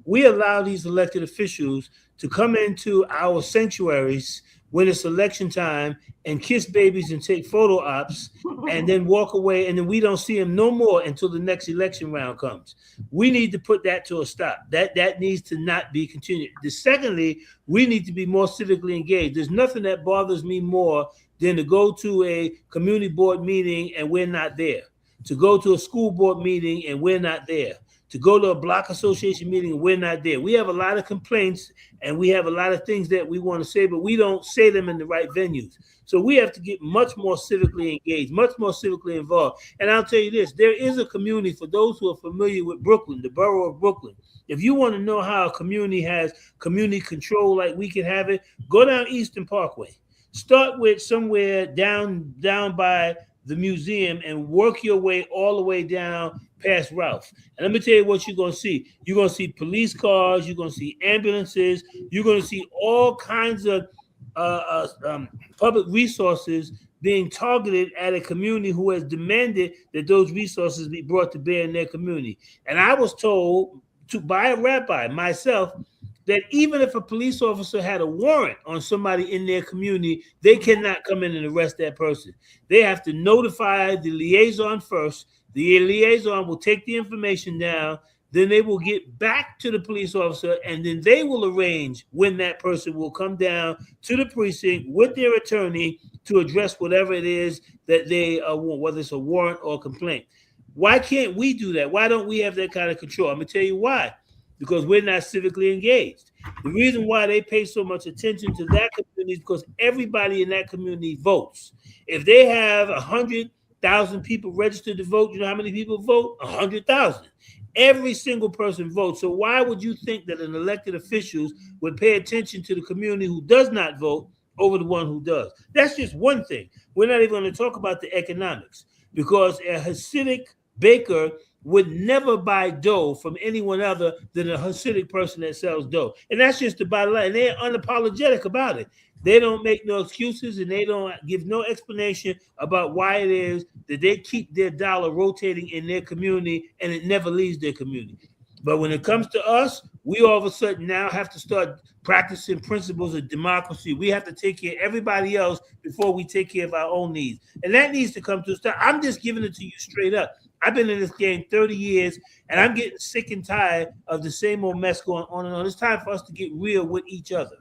We allow these elected officials to come into our sanctuaries when it's election time and kiss babies and take photo ops and then walk away, and then we don't see them no more until the next election round comes. We need to put that to a stop. That needs to not be continued. Secondly, we need to be more civically engaged. There's nothing that bothers me more than to go to a community board meeting and we're not there, to go to a school board meeting and we're not there, to go to a block association meeting and we're not there. We have a lot of complaints and we have a lot of things that we want to say, but we don't say them in the right venues. So we have to get much more civically engaged, much more civically involved. And I'll tell you this, there is a community, for those who are familiar with Brooklyn, the borough of Brooklyn. If you want to know how a community has community control like we can have it, go down Eastern Parkway. Start with somewhere down by the museum and work your way all the way down past Ralph. And let me tell you what you're going to see. You're going to see police cars. You're going to see ambulances. You're going to see all kinds of public resources being targeted at a community who has demanded that those resources be brought to bear in their community. And I was told by a rabbi myself that even if a police officer had a warrant on somebody in their community, they cannot come in and arrest that person. They have to notify the liaison first. The liaison will take the information down. Then they will get back to the police officer, and then they will arrange when that person will come down to the precinct with their attorney to address whatever it is that they want, whether it's a warrant or a complaint. Why can't we do that? Why don't we have that kind of control? I'm going to tell you why. Because we're not civically engaged. The reason why they pay so much attention to that community is because everybody in that community votes. If they have 100,000 people registered to vote, you know how many people vote? 100,000. Every single person votes. So why would you think that an elected officials would pay attention to the community who does not vote over the one who does? That's just one thing. We're not even going to talk about the economics, because a Hasidic baker would never buy dough from anyone other than a Hasidic person that sells dough. And that's just the bottom line. And they're unapologetic about it. They don't make no excuses, and they don't give no explanation about why it is that they keep their dollar rotating in their community and it never leaves their community. But when it comes to us, we all of a sudden now have to start practicing principles of democracy. We have to take care of everybody else before we take care of our own needs. And that needs to come to a stop. I'm just giving it to you straight up. I've been in this game 30 years, and I'm getting sick and tired of the same old mess going on and on. It's time for us to get real with each other.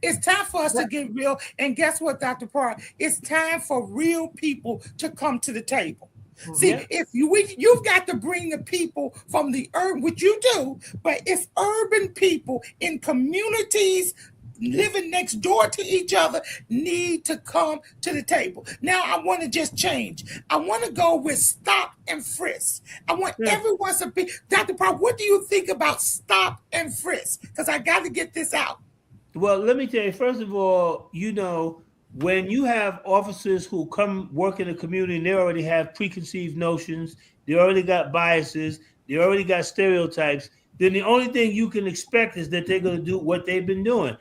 It's time for us to get real. And guess what, Dr. Pryor? It's time for real people to come to the table. See, if you've got to bring the people from the urban, which you do, but it's urban people in communities living next door to each other need to come to the table. Now I want to just change. I want to go with stop and frisk. I want everyone to be, Dr. Pryor, what do you think about stop and frisk? Because I got to get this out. Well, let me tell you, first of all, you know, when you have officers who come work in the community and they already have preconceived notions, they already got biases, they already got stereotypes, then the only thing you can expect is that they're going to do what they've been doing.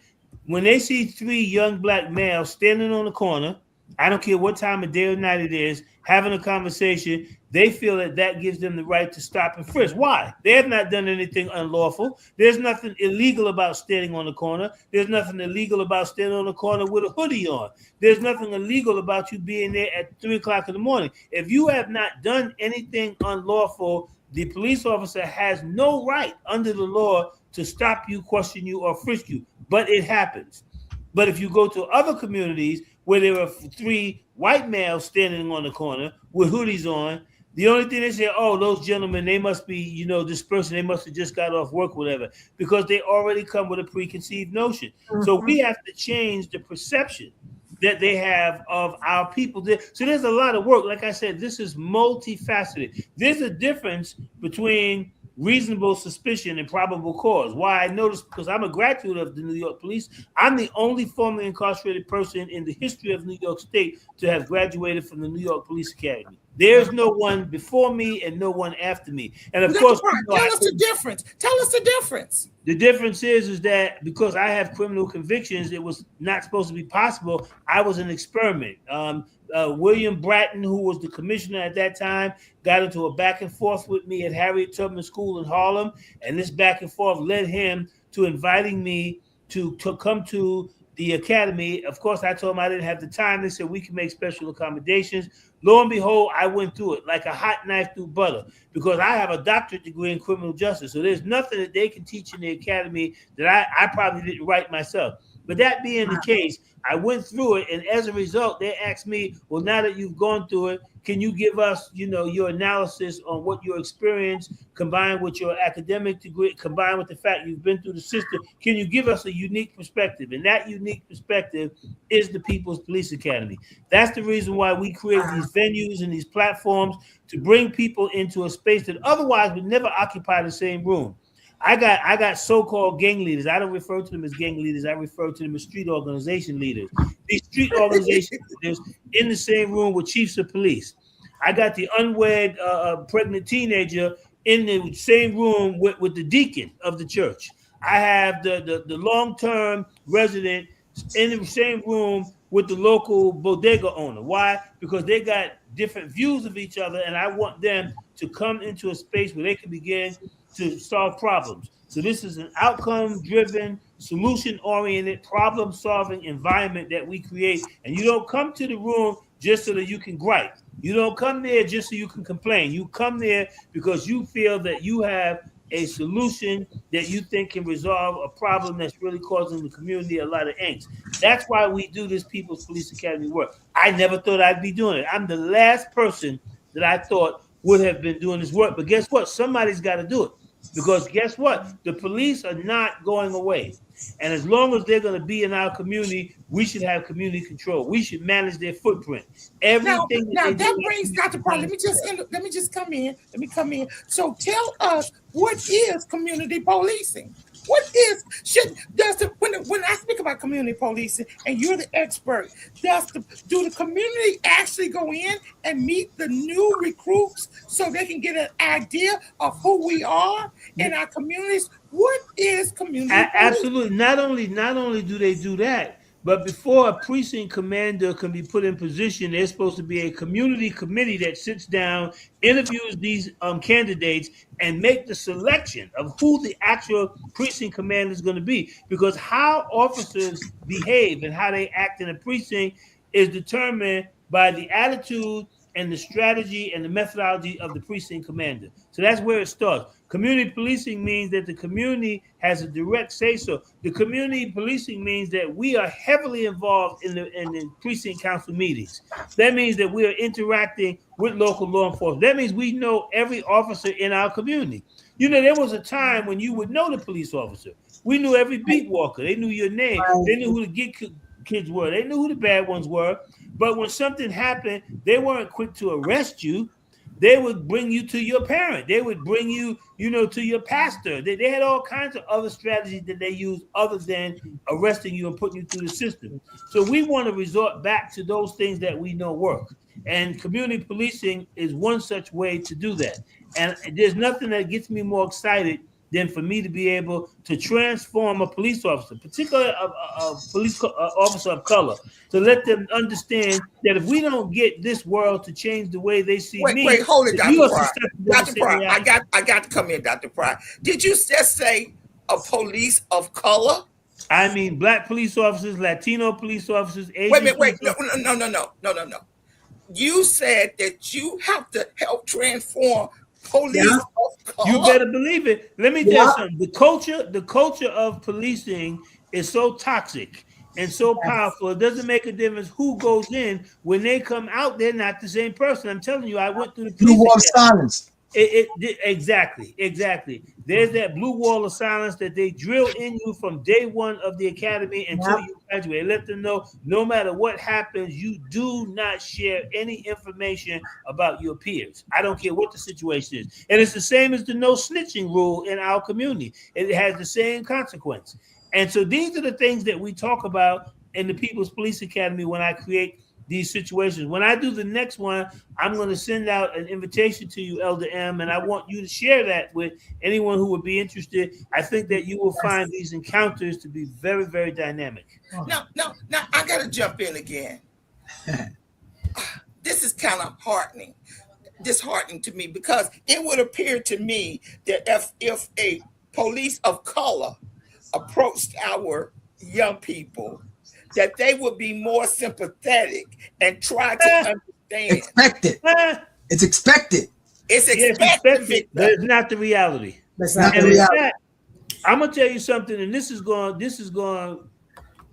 When they see 3 young black males standing on the corner I don't care what time of day or night it is, having a conversation, they feel that that gives them the right to stop and frisk. Why? They have not done anything unlawful. There's nothing illegal about standing on the corner. There's nothing illegal about standing on the corner with a hoodie on. There's nothing illegal about you being there at 3 o'clock in the morning. If you have not done anything unlawful, the police officer has no right under the law to stop you, question you, or frisk you. But it happens. But if you go to other communities where there are 3 white males standing on the corner with hoodies on, the only thing they say, oh, those gentlemen, they must be, this person, they must have just got off work, whatever, because they already come with a preconceived notion. Mm-hmm. So we have to change the perception that they have of our people. So there's a lot of work. Like I said, this is multifaceted. There's a difference between reasonable suspicion and probable cause. Why I noticed, because I'm a graduate of the New York Police, I'm the only formerly incarcerated person in the history of New York State to have graduated from the New York Police Academy. There's no one before me and no one after me. And of course, tell us the difference. Tell us the difference. The difference is that because I have criminal convictions, it was not supposed to be possible. I was an experiment. William Bratton, who was the commissioner at that time, got into a back and forth with me at Harriet Tubman School in Harlem. And this back and forth led him to inviting me to come to the academy. Of course, I told him I didn't have the time. They said we can make special accommodations. Lo and behold, I went through it like a hot knife through butter because I have a doctorate degree in criminal justice. So there's nothing that they can teach in the academy that I probably didn't write myself. But that being the case, I went through it, and as a result, they asked me, well, now that you've gone through it, can you give us, your analysis on what your experience combined with your academic degree, combined with the fact you've been through the system, can you give us a unique perspective? And that unique perspective is the People's Police Academy. That's the reason why we create these venues and these platforms to bring people into a space that otherwise would never occupy the same room. I got so-called gang leaders. I don't refer to them as gang leaders. I refer to them as street organization leaders. These street organization leaders in the same room with chiefs of police. I got the unwed pregnant teenager in the same room with the deacon of the church. I have the long-term resident in the same room with the local bodega owner. Why? Because they got different views of each other, and I want them to come into a space where they can begin to solve problems. So this is an outcome-driven, solution-oriented, problem-solving environment that we create. And you don't come to the room just so that you can gripe. You don't come there just so you can complain. You come there because you feel that you have a solution that you think can resolve a problem that's really causing the community a lot of angst. That's why we do this People's Police Academy work. I never thought I'd be doing it. I'm the last person that I thought would have been doing this work. But guess what? Somebody's got to do it. Because guess what? The police are not going away. And as long as they're going to be in our community, we should have community control. We should manage their footprint. Everything. Now that brings Dr. Pryor. Let me just come in. Let me come in. So tell us, what is community policing? What is when I speak about community policing, and you're the expert, do the community actually go in and meet the new recruits so they can get an idea of who we are in our communities? What is community policing? Absolutely. Not only do they do that, but before a precinct commander can be put in position, there's supposed to be a community committee that sits down, interviews these candidates, and make the selection of who the actual precinct commander is going to be. Because how officers behave and how they act in a precinct is determined by the attitude and the strategy and the methodology of the precinct commander. So that's where it starts. Community policing means that the community has a direct say-so. The community policing means that we are heavily involved in the precinct council meetings. That means that we are interacting with local law enforcement. That means we know every officer in our community. There was a time when you would know the police officer. We knew every beat walker. They knew your name. They knew who the good kids were. They knew who the bad ones were. But when something happened, they weren't quick to arrest you. They would bring you to your parent. They would bring you, to your pastor. They had all kinds of other strategies that they used other than arresting you and putting you through the system. So we want to resort back to those things that we know work. And community policing is one such way to do that. And there's nothing that gets me more excited than for me to be able to transform a police officer, particularly a police officer of color, to let them understand that if we don't get this world to change the way they see me, Wait, hold it, that you Dr. are Pryor. susceptible to Dr. the same Pryor, reality. I got to come in, Dr. Pryor. Did you just say a police of color? I mean, black police officers, Latino police officers, Asian Wait a minute, police no. You said that you have to help transform police of color. You better believe it. Let me tell you something. The culture of policing is so toxic and so powerful. It doesn't make a difference who goes in. When they come out, they're not the same person. I'm telling you, I went through the Blue police wall of academy. silence. Exactly. There's that blue wall of silence that they drill in you from day one of the academy until you graduate. Let them know no matter what happens, you do not share any information about your peers. I don't care what the situation is. And it's the same as the no snitching rule in our community. It has the same consequence. And so these are the things that we talk about in the People's Police Academy when I create these situations. When I do the next one, I'm going to send out an invitation to you, Elder M, and I want you to share that with anyone who would be interested. I think that you will find these encounters to be very, very dynamic. Now, I got to jump in again. This is kind of disheartening to me, because it would appear to me that if a police of color approached our young people, that they would be more sympathetic and try to understand. Expected. It's expected. It's expected, but it's not the reality. That's not the reality. I'm gonna tell you something, and this is going.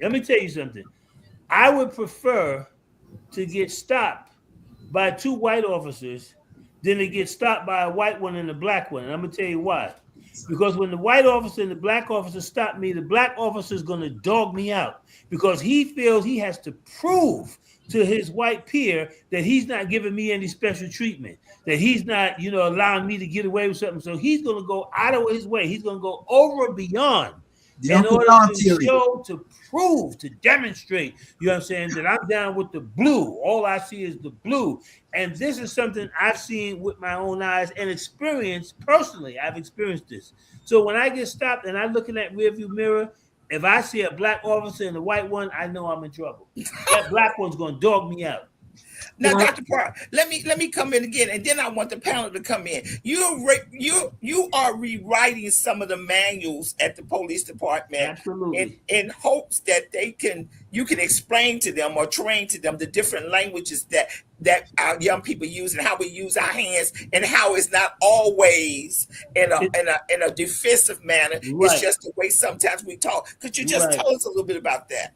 Let me tell you something. I would prefer to get stopped by two white officers than to get stopped by a white one and a black one. And I'm gonna tell you why. Because when the white officer and the black officer stop me, the black officer is going to dog me out because he feels he has to prove to his white peer that he's not giving me any special treatment, that he's not, allowing me to get away with something. So he's going to go out of his way. He's going to go over and beyond in order to show, to prove, to demonstrate, you know what I'm saying, that I'm down with the blue. All I see is the blue. And this is something I've seen with my own eyes and experienced personally. I've experienced this. So when I get stopped and I look in that rearview mirror, if I see a black officer and a white one, I know I'm in trouble. That black one's going to dog me out. Now, Dr. Pryor, let me come in again, and then I want the panel to come in. You are rewriting some of the manuals at the police department, in hopes that you can explain to them or train to them the different languages that our young people use and how we use our hands, and how it's not always in a defensive manner. Right. It's just the way sometimes we talk. Could you just tell us a little bit about that?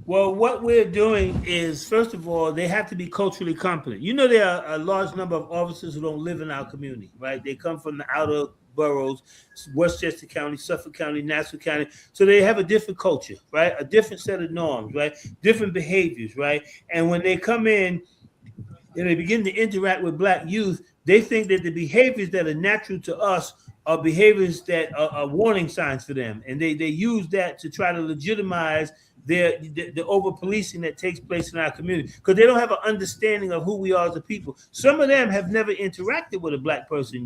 Well, what we're doing is, first of all, they have to be culturally competent. There are a large number of officers who don't live in our community, right? They come from the outer boroughs, Westchester County, Suffolk County, Nassau County. So they have a different culture, right? A different set of norms, right? Different behaviors, right? And when they come in and they begin to interact with black youth, they think that the behaviors that are natural to us are behaviors that are warning signs for them. And they use that to try to legitimize the over-policing that takes place in our community, because they don't have an understanding of who we are as a people. Some of them have never interacted with a black person,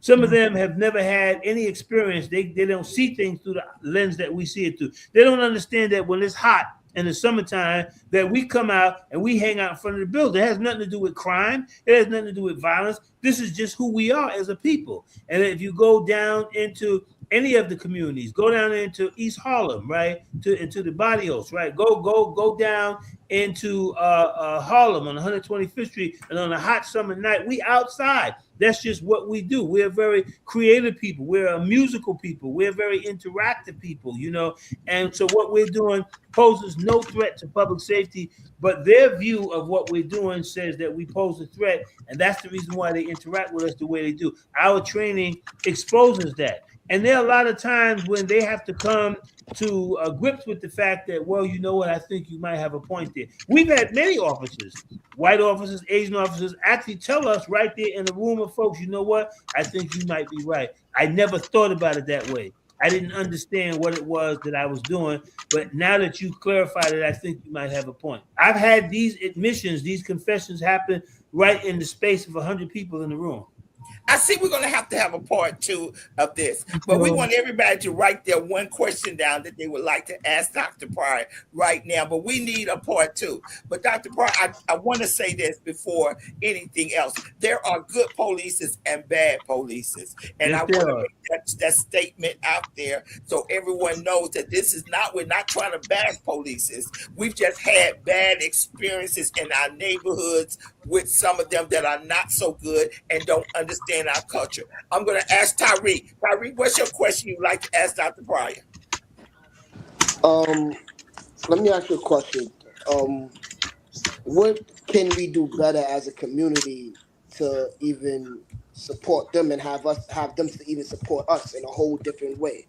Some of them have never had any experience. They don't see things through the lens that we see it through. They don't understand that when it's hot in the summertime, that we come out and we hang out in front of the building. It has nothing to do with crime. It has nothing to do with violence. This is just who we are as a people. And if you go down into any of the communities, go down into East Harlem, right, into the barrios, right, go down into Harlem on 125th Street, and on a hot summer night, we outside. That's just what we do. We're very creative people. We're a musical people. We're very interactive people, And so what we're doing poses no threat to public safety, but their view of what we're doing says that we pose a threat, and that's the reason why they interact with us the way they do. Our training exposes that. And there are a lot of times when they have to come to grips with the fact that, well, you know what, I think you might have a point there. We've had many officers, white officers, Asian officers, actually tell us right there in the room of folks, you know what, I think you might be right. I never thought about it that way. I didn't understand what it was that I was doing, but now that you clarified it, I think you might have a point. I've had these admissions, these confessions happen right in the space of 100 people in the room. I see we're going to have a part 2 of this, but we want everybody to write their one question down that they would like to ask Dr. Pryor right now, but we need a part 2. But Dr. Pryor, I want to say this before anything else. There are good polices and bad polices, and Yes, I want to make that statement out there so everyone knows that this is not, we're not trying to bash polices. We've just had bad experiences in our neighborhoods with some of them that are not so good and don't understand our culture. I'm going to ask Tyreek. Tyreek, what's your question you'd like to ask Dr. Pryor? Let me ask you a question. What can we do better as a community to even support them and have them to even support us in a whole different way?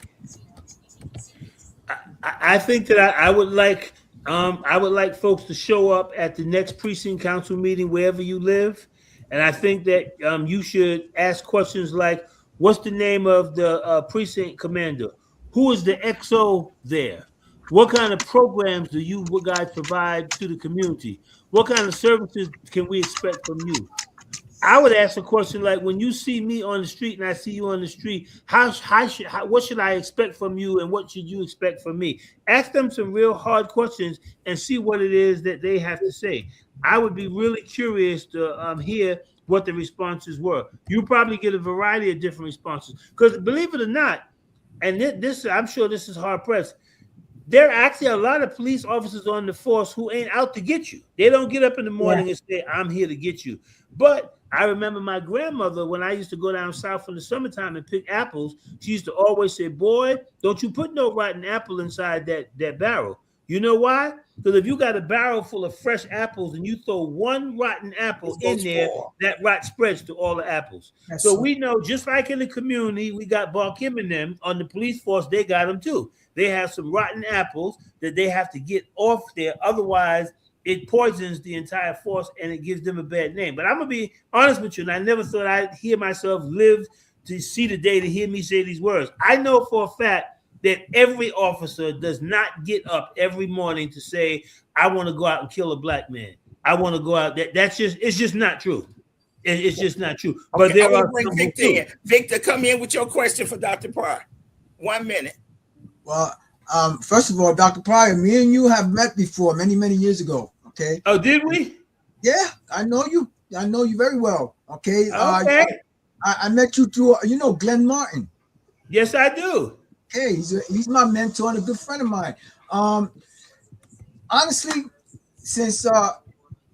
I think that I would like folks to show up at the next precinct council meeting wherever you live, and I think that you should ask questions like, "What's the name of the precinct commander? Who is the XO there? What kind of programs do you guys provide to the community? What kind of services can we expect from you?" I would ask a question like, when you see me on the street and I see you on the street, what should I expect from you and what should you expect from me? Ask them some real hard questions and see what it is that they have to say. I would be really curious to hear what the responses were. You probably get a variety of different responses because, believe it or not, and this I'm sure this is hard pressed, there are actually a lot of police officers on the force who ain't out to get you. They don't get up in the morning and say, "I'm here to get you." But I remember my grandmother, when I used to go down south in the summertime and pick apples, she used to always say, "Boy, don't you put no rotten apple inside that barrel." You know why? Because if you got a barrel full of fresh apples and you throw one rotten apple in there, that rot spreads to all the apples. So we know, just like in the community, we got Bar Kim and them on the police force, they got them too. They have some rotten apples that they have to get off there. Otherwise, it poisons the entire force and it gives them a bad name. But I'm going to be honest with you, and I never thought I'd hear myself live to see the day to hear me say these words. I know for a fact that every officer does not get up every morning to say, "I want to go out and kill a black man. I want to go out." It's just not true. It's just not true. But Okay, there I are bring some Victor in. Victor, come in with your question for Dr. Pryor. 1 minute. Well, first of all, Dr. Pryor, me and you have met before many, many years ago. Okay. Oh, did we? Yeah, I know you. I know you very well. Okay. Okay. I met you through, Glenn Martin. Yes, I do. Okay, he's my mentor and a good friend of mine. Honestly, since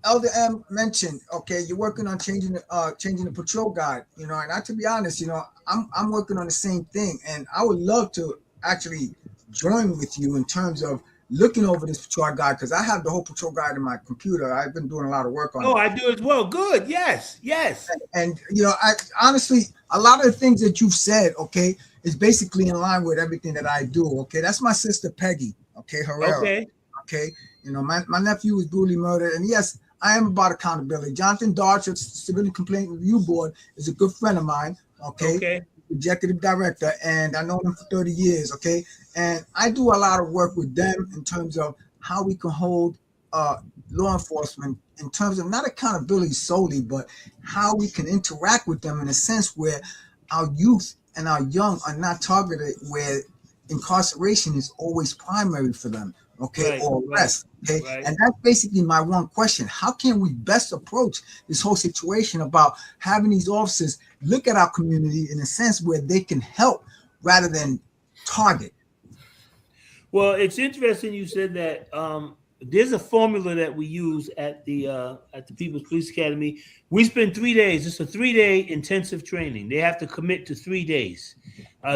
Elder M mentioned, okay, you're working on changing the patrol guide, and to be honest, I'm working on the same thing, and I would love to actually join with you in terms of looking over this patrol guide, because I have the whole patrol guide in my computer. I've been doing a lot of work on it. Oh, I do as well. Good. Yes. And I honestly, a lot of the things that you've said, okay, is basically in line with everything that I do. Okay, that's my sister Peggy. Okay, Herrera. Okay. My nephew was brutally murdered, and yes, I am about accountability. Jonathan Darch of Civilian Complaint Review Board is a good friend of mine. Okay. Executive director, and I know him for 30 years. Okay, and I do a lot of work with them in terms of how we can hold law enforcement in terms of not accountability solely, but how we can interact with them in a sense where our youth and our young are not targeted, where incarceration is always primary for them. Okay, or arrest. Okay, and that's basically my one question. How can we best approach this whole situation about having these officers look at our community in a sense where they can help rather than target? Well, it's interesting you said that. There's a formula that we use at the People's Police Academy. We spend 3 days. It's a 3-day intensive training. They have to commit to 3 days,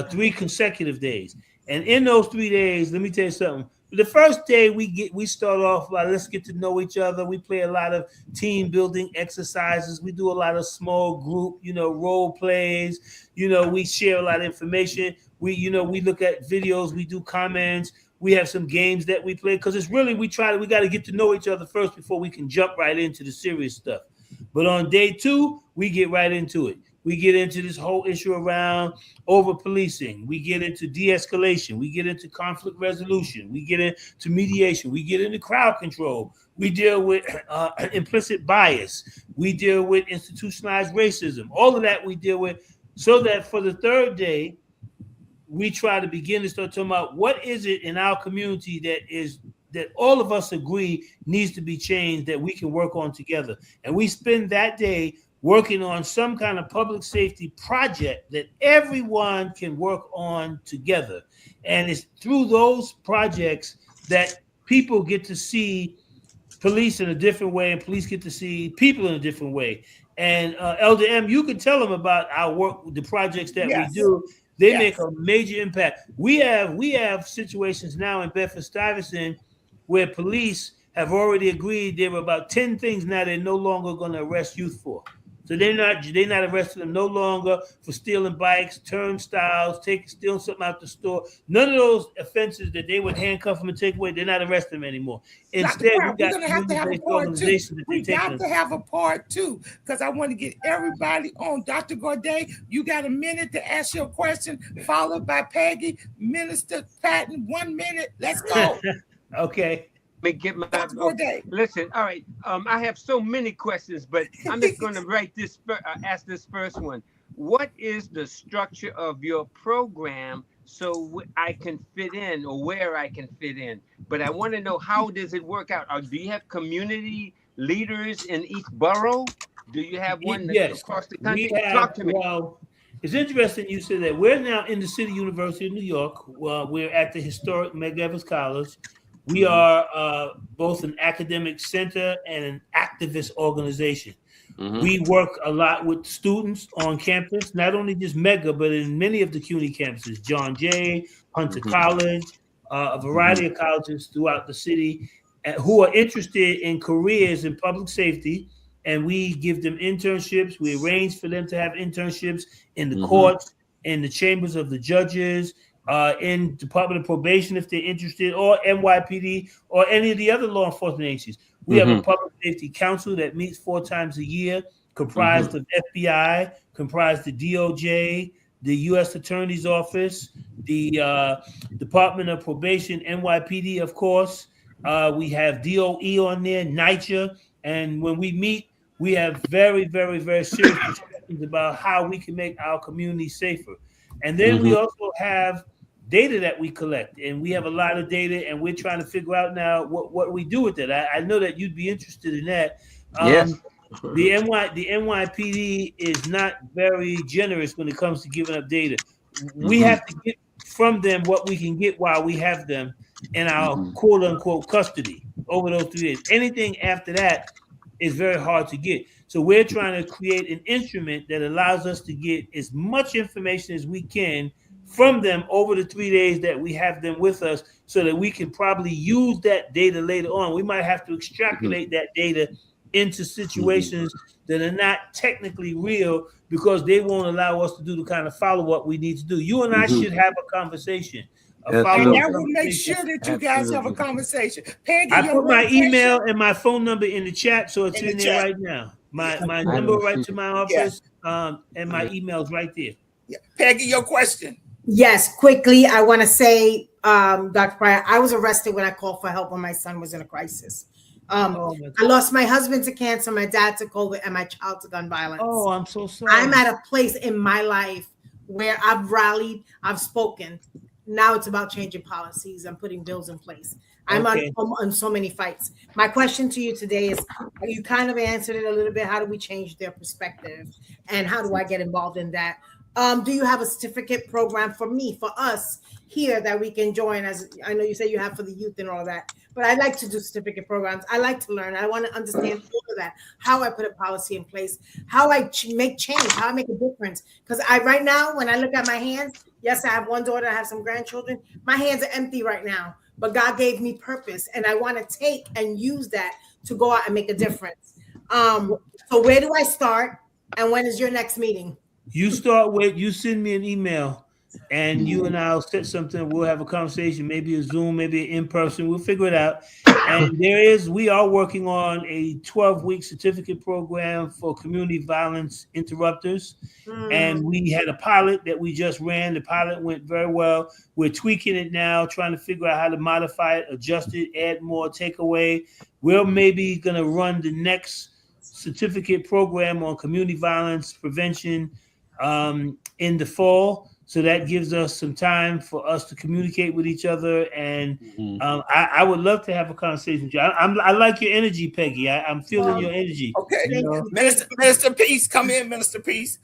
3 consecutive days. And in those 3 days, let me tell you something. The first day we start off by let's get to know each other. We play a lot of team building exercises. We do a lot of small group, role plays. We share a lot of information. We look at videos. We do comments. We have some games that we play because it's really we got to get to know each other first before we can jump right into the serious stuff. But on day 2, we get right into it. We get into this whole issue around over policing. We get into de-escalation. We get into conflict resolution. We get into mediation. We get into crowd control. We deal with implicit bias. We deal with institutionalized racism. All of that we deal with, so that for the third day, we try to begin to start talking about what is it in our community that all of us agree needs to be changed, that we can work on together. And we spend that day working on some kind of public safety project that everyone can work on together. And it's through those projects that people get to see police in a different way, and police get to see people in a different way. And Elder M, you can tell them about our work, the projects that we do. They make a major impact. We have situations now in Bedford-Stuyvesant where police have already agreed there were about 10 things now they're no longer going to arrest youth for. So they're not arresting them no longer for stealing bikes, turnstiles, stealing something out the store. None of those offenses that they would handcuff them and take away, they're not arresting them anymore. Instead, we're going to have to have a part two. We got to have a part two, because I want to get everybody on. Dr. Gorday, you got a minute to ask your question, followed by Peggy. Minister Patton, 1 minute. Let's go. Okay. Let me get my listen. All right. I have so many questions, but I'm just going to ask this first one. What is the structure of your program so I can fit in, or where I can fit in? But I want to know, how does it work out? Do you have community leaders in each borough? Do you have one across the country? Talk to me. Well, it's interesting you said that. We're now in the City University of New York. We're at the historic Medgar Evers College. We are both an academic center and an activist organization. We work a lot with students on campus, not only just Medgar, but in many of the CUNY campuses, John Jay, Hunter College, a variety of colleges throughout the city, who are interested in careers in public safety. And we give them internships. We arrange for them to have internships in the courts, in the chambers of the judges, in Department of Probation if they're interested, or NYPD, or any of the other law enforcement agencies. We have a public safety council that meets 4 times a year, comprised of FBI, comprised of DOJ, the U.S. Attorney's Office, the Department of Probation, NYPD, of course. We have DOE on there, NYCHA, and when we meet, we have very, very, very serious discussions about how we can make our community safer. And then we also have data that we collect, and we have a lot of data, and we're trying to figure out now what we do with it. I know that you'd be interested in that. Yes. The NYPD is not very generous when it comes to giving up data. We have to get from them what we can get while we have them in our quote unquote custody over those 3 days. Anything after that is very hard to get. So we're trying to create an instrument that allows us to get as much information as we can from them over the 3 days that we have them with us, so that we can probably use that data later on. We might have to extrapolate that data into situations that are not technically real, because they won't allow us to do the kind of follow-up we need to do. You and I should have a conversation. And that will make sure that you guys have a conversation. Peggy, I put my email and my phone number in the chat, so it's in there right now. My number right to my office, and my email's right there. Yeah. Peggy, your question. Yes, quickly, I want to say, Dr. Pryor, I was arrested when I called for help when my son was in a crisis. I lost my husband to cancer, my dad to COVID, and my child to gun violence. Oh, I'm so sorry. I'm at a place in my life where I've rallied, I've spoken. Now it's about changing policies and putting bills in place. I'm on so many fights. My question to you today is, you kind of answered it a little bit. How do we change their perspective? And how do I get involved in that? Do you have a certificate program for me, for us here, that we can join? As I know you say you have for the youth and all that, but I like to do certificate programs. I like to learn. I want to understand all of that, how I put a policy in place, how I make change, how I make a difference. Because right now, when I look at my hands, yes, I have one daughter, I have some grandchildren. My hands are empty right now, but God gave me purpose, and I want to take and use that to go out and make a difference. So where do I start, and when is your next meeting? You start with, you send me an email and you and I'll set something. We'll have a conversation, maybe a Zoom, maybe in person. We'll figure it out. And we are working on a 12-week certificate program for community violence interrupters. And we had a pilot that we just ran. The pilot went very well. We're tweaking it now, trying to figure out how to modify it, adjust it, add more, take away. We're maybe going to run the next certificate program on community violence prevention in the fall. So that gives us some time for us to communicate with each other. And I would love to have a conversation with you. I like your energy, Peggy. I'm feeling your energy. Okay. You know? Minister Peace, come in, Minister Peace.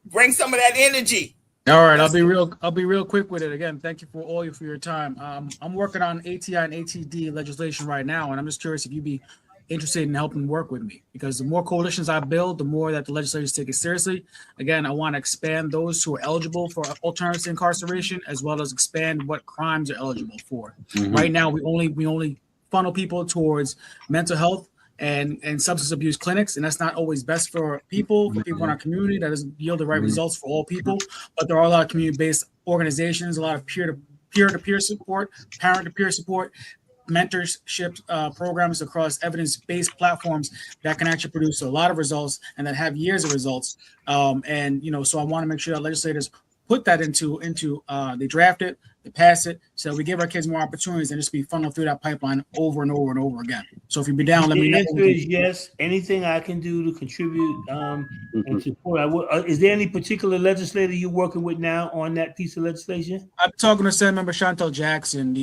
Bring some of that energy. All right, I'll be real quick with it. Again, thank you for your time. I'm working on ATI and ATD legislation right now, and I'm just curious if you'd be interested in helping work with me, because the more coalitions I build, the more that the legislators take it seriously. Again, I want to expand those who are eligible for alternatives to incarceration, as well as expand what crimes are eligible for. Right now, we only funnel people towards mental health and substance abuse clinics, and that's not always best for people in our community. That doesn't yield the right results for all people. But there are a lot of community-based organizations, a lot of peer-to-peer support, parent-to-peer support, mentorship programs across evidence-based platforms that can actually produce a lot of results and that have years of results. And so I want to make sure that legislators put that into they draft it, they pass it, so we give our kids more opportunities and just be funneled through that pipeline over and over and over again. So if you'd be down, let me know. The answer is yes. Anything I can do to contribute and support, I will. Is there any particular legislator you're working with now on that piece of legislation? I'm talking to Senate Member Chantel Jackson.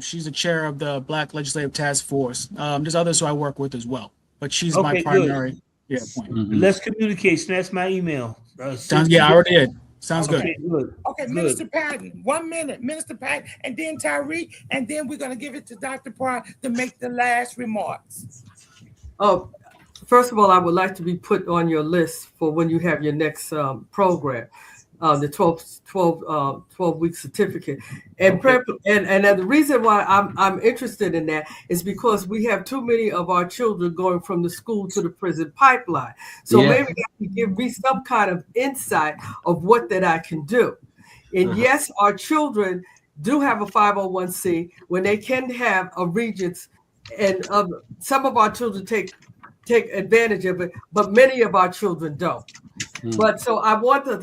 She's the chair of the Black Legislative Task Force. There's others who I work with as well, but she's my primary point. Let's communicate. That's my email. I already did. Sounds good. Okay, Minister Patton, 1 minute, Minister Patton, and then Tyreek, and then we're going to give it to Dr. Pryor to make the last remarks. Oh, first of all, I would like to be put on your list for when you have your next program, the 12-week certificate. And the reason why I'm interested in that is because we have too many of our children going from the school to the prison pipeline. So maybe that can give me some kind of insight of what that I can do. And yes, our children do have a 501c when they can have a Regents, and some of our children take advantage of it, but many of our children don't. But so I want to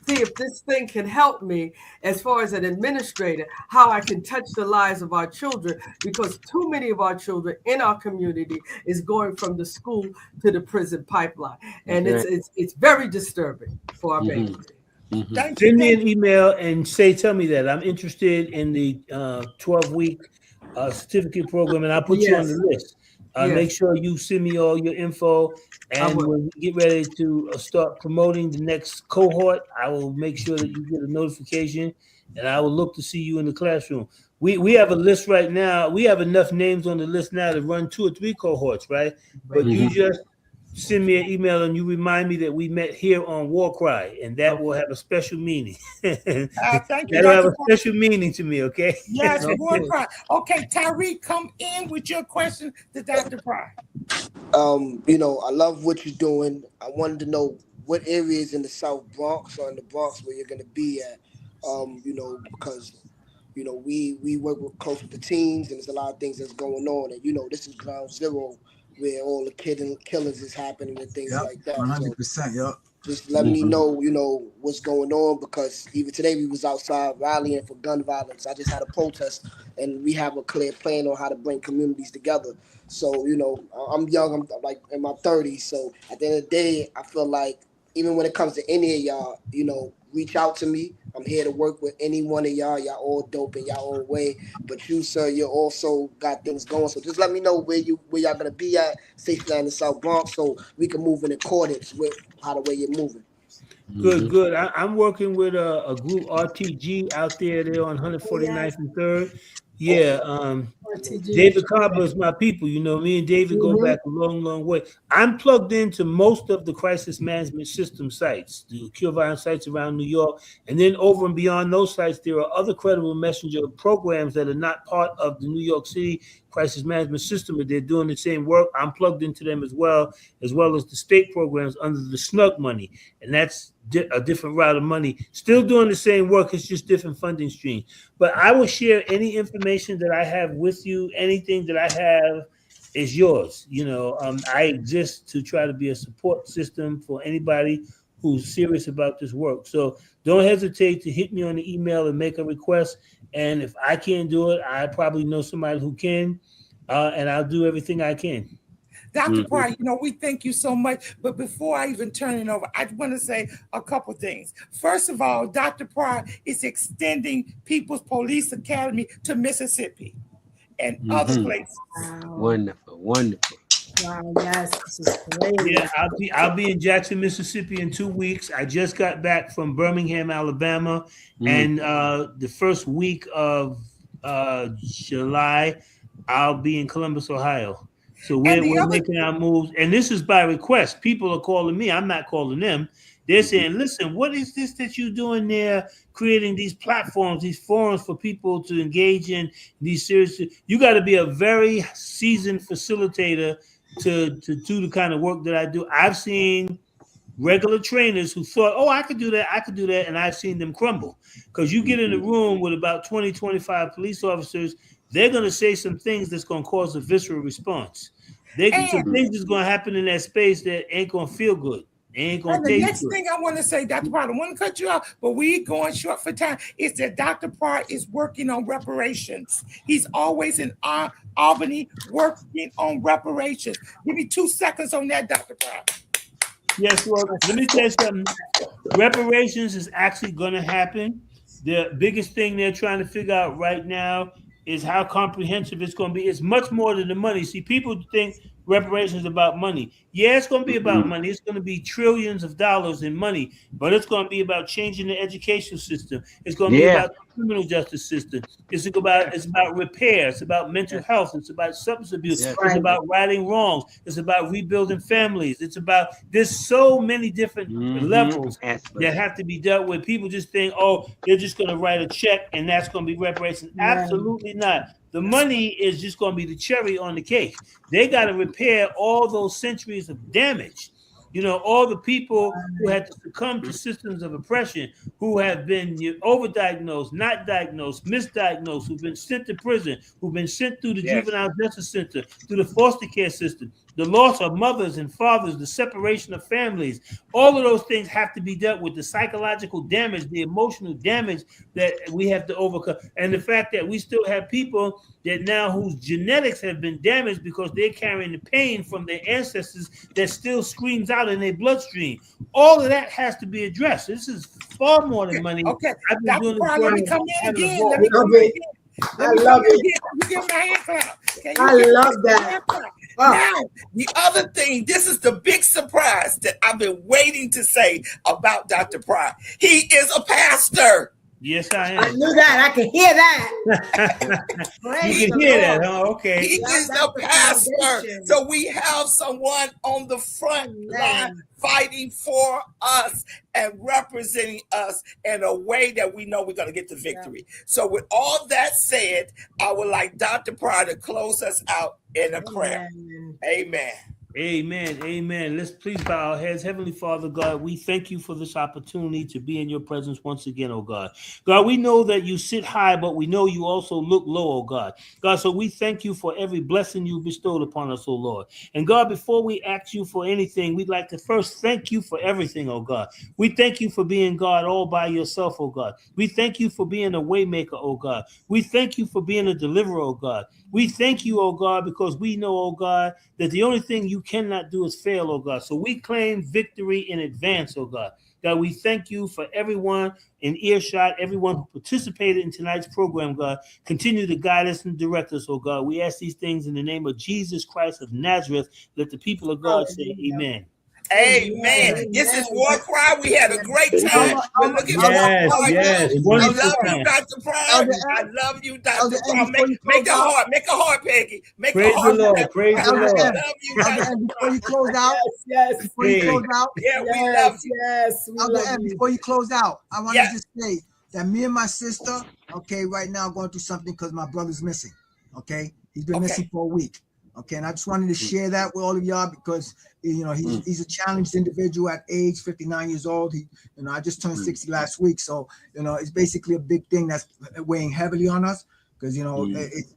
see if this thing can help me as far as an administrator, how I can touch the lives of our children, because too many of our children in our community is going from the school to the prison pipeline. And it's very disturbing for our babies. Send me an email and tell me that I'm interested in the 12-week certificate program, and I'll put you on the list. Make sure you send me all your info, and when we get ready to start promoting the next cohort, I will make sure that you get a notification, and I will look to see you in the classroom. We have a list right now. We have enough names on the list now to run 2 or 3 cohorts, right? But you just send me an email and you remind me that we met here on WarCry, and that will have a special meaning. Thank you. That'll have a special meaning to me, okay? Yes, WarCry. Okay, Tyreek, come in with your question to Dr. Pryor. I love what you're doing. I wanted to know what areas in the South Bronx or in the Bronx where you're going to be at, because we work close with the teens, and there's a lot of things that's going on, and this is ground zero where all the killings is happening and things like that. 100%, Just let me know, what's going on, because even today we was outside rallying for gun violence. I just had a protest, and we have a clear plan on how to bring communities together. So, I'm young, I'm like in my 30s. So at the end of the day, I feel like even when it comes to any of y'all, reach out to me. I'm here to work with any one of y'all. Y'all all dope in y'all own way. But you, sir, you also got things going. So just let me know where y'all gonna be at, stationed in the South Bronx, so we can move in accordance with how the way you're moving. Good. I'm working with a group, RTG, out there. They're on 149th and 3rd. David Cobbler is my people. Me and David go back a long, long way. I'm plugged into most of the crisis management system sites, the cure violence sites around New York. And then over and beyond those sites, there are other credible messenger programs that are not part of the New York City crisis management system, but they're doing the same work. I'm plugged into them as well as the state programs under the SNUG money. And that's a different route of money, still doing the same work. It's just different funding streams. But I will share any information that I have with you. Anything that I have is yours. I exist to try to be a support system for anybody who's serious about this work. So don't hesitate to hit me on the email and make a request. And if I can't do it, I probably know somebody who can, and I'll do everything I can. Dr. Pryor, we thank you so much. But before I even turn it over, I want to say a couple things. First of all, Dr. Pryor is extending People's Police Academy to Mississippi and other places. Wonderful. Wow, yes, this is great. Yeah, I'll be in Jackson, Mississippi in 2 weeks. I just got back from Birmingham, Alabama, and the first week of July, I'll be in Columbus, Ohio. So we're making our moves, and this is by request. People are calling me. I'm not calling them. They're saying, listen, what is this that you're doing there, creating these platforms, these forums for people to engage in these series? You got to be a very seasoned facilitator to do the kind of work that I do. I've seen regular trainers who thought, I could do that, and I've seen them crumble. Because you get in a room with about 20, 25 police officers, they're going to say some things that's going to cause a visceral response. Some things that's going to happen in that space that ain't going to feel good. Ain't going to taste good. The next thing I want to say, Dr. Pryor, I don't want to cut you off, but we going short for time, is that Dr. Pryor is working on reparations. He's always in Albany working on reparations. Give me 2 seconds on that, Dr. Pryor. Yes, well, let me tell you something. Reparations is actually going to happen. The biggest thing they're trying to figure out right now is how comprehensive it's going to be. It's much more than the money. See, people think reparations is about money. Yeah, it's going to be about money. It's going to be trillions of dollars in money, but it's going to be about changing the education system. It's going to be about the criminal justice system. It's about repair. It's about mental health. It's about substance abuse. It's about righting wrongs. It's about rebuilding families. There's so many different levels that have to be dealt with. People just think, they're just going to write a check and that's going to be reparations. Absolutely not. The money is just going to be the cherry on the cake. They got to repair all those centuries of damage. All the people who had to succumb to systems of oppression, who have been overdiagnosed, not diagnosed, misdiagnosed, who've been sent to prison, who've been sent through the juvenile justice center, through the foster care system, the loss of mothers and fathers, the separation of families. All of those things have to be dealt with. The psychological damage, the emotional damage that we have to overcome. And the fact that we still have people that now whose genetics have been damaged because they're carrying the pain from their ancestors that still screams out in their bloodstream. All of that has to be addressed. This is far more than money. Okay, Dr. Pryor, let me come in again. I love it. Give my hand clap. I love that. Now, the other thing, this is the big surprise that I've been waiting to say about Dr. Pryor. He is a pastor. Yes, I am. I knew that. I can hear that. You can hear that, huh? Okay. He is the pastor. So we have someone on the front line fighting for us and representing us in a way that we know we're going to get the victory. So with all that said, I would like Dr. Pryor to close us out in a prayer. Amen. Amen. Amen. Let's please bow our heads. Heavenly Father, God, we thank you for this opportunity to be in your presence once again, oh God. God, we know that you sit high, but we know you also look low, oh God. God, so we thank you for every blessing you bestowed upon us, oh Lord. And God, before we ask you for anything, we'd like to first thank you for everything, oh God. We thank you for being God all by yourself, oh God. We thank you for being a way maker, oh God. We thank you for being a deliverer, oh God. We thank you, oh God, because we know, oh God, that the only thing you cannot do is fail, oh God. So we claim victory in advance, oh God. God, we thank you for everyone in earshot, everyone who participated in tonight's program, God. Continue to guide us and direct us, oh God. We ask these things in the name of Jesus Christ of Nazareth. Let the people of God say amen. Amen. This is WarCry. We had a great time. We're looking for yes. I love you, Dr. Pryor. I love you, Dr. Pryor. Make a heart. Make a heart, Peggy. Make Praise a heart. The Lord. Praise the Lord. I love you, Dr. Before you close out, before you close out, we love you. Yes, we love you. Before you close out, I want to just say that me and my sister, right now going through something because my brother's missing. He's been missing for a week. Okay, and I just wanted to share that with all of y'all because he's a challenged individual at age 59 years old. I just turned 60 last week, so it's basically a big thing that's weighing heavily on us because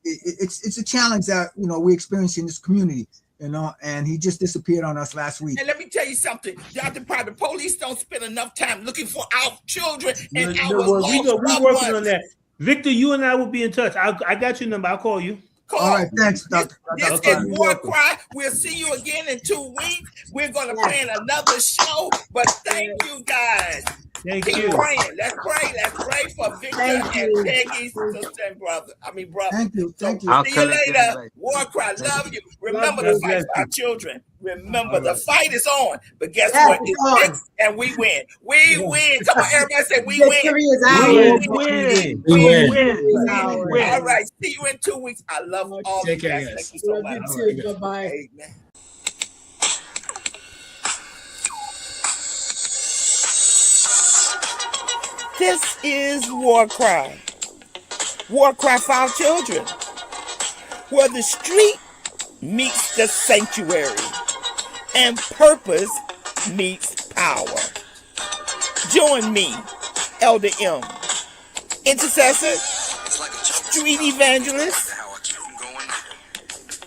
it's a challenge that we experience in this community. And he just disappeared on us last week. And let me tell you something, Dr. Pryor, the police don't spend enough time looking for our children and we're working on that. Victor, you and I will be in touch. I got your number. I'll call you. All right, thanks, Dr. This is WarCry. We'll see you again in 2 weeks. We're going to plan another show, but thank you guys. Thank Keep you. praying. Let's pray. Let's pray for Victor and Peggy's sister and brother. Brother. Thank you. See you later. WarCry, love you. Remember the fight for our children. Remember the fight is on. But guess what? It's fixed and we win. We win. Come on, everybody say we win. We win. All right. See you in 2 weeks. I love all of you guys. Thank you so much. Bye-bye. Amen. This is WarCry. WarCry for our children. Where the street meets the sanctuary and purpose meets power. Join me, Elder M, intercessor, street evangelist,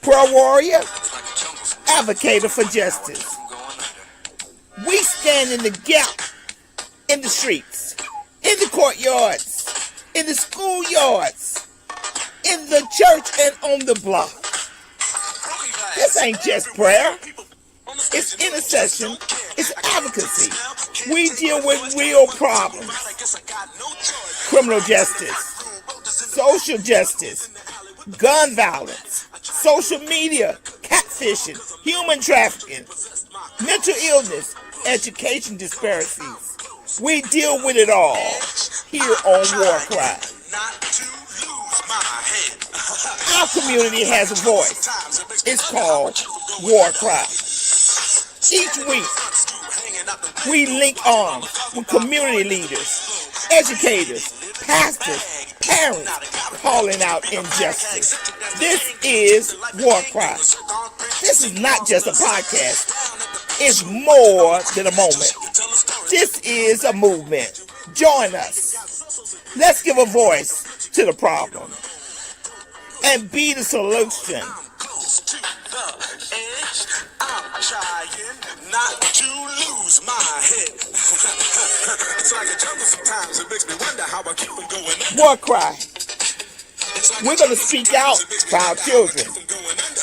prayer warrior, advocate for justice. We stand in the gap in the streets, in the courtyards, in the schoolyards, in the church and on the block. This ain't just prayer. It's intercession. It's advocacy. We deal with real problems. Criminal justice, social justice, gun violence, social media, catfishing, human trafficking, mental illness, education disparities. We deal with it all here on WarCry. Our community has a voice. It's called WarCry. Each week, we link arms with community leaders, educators, pastors, parents, calling out injustice. This is WarCry. This is not just a podcast. It's more than a moment. This is a movement. Join us. Let's give a voice to the problem and be the solution. I'm trying not to lose my head. It's like a jungle sometimes. It makes me wonder how I keep on going. WarCry. We're going to speak out for our children.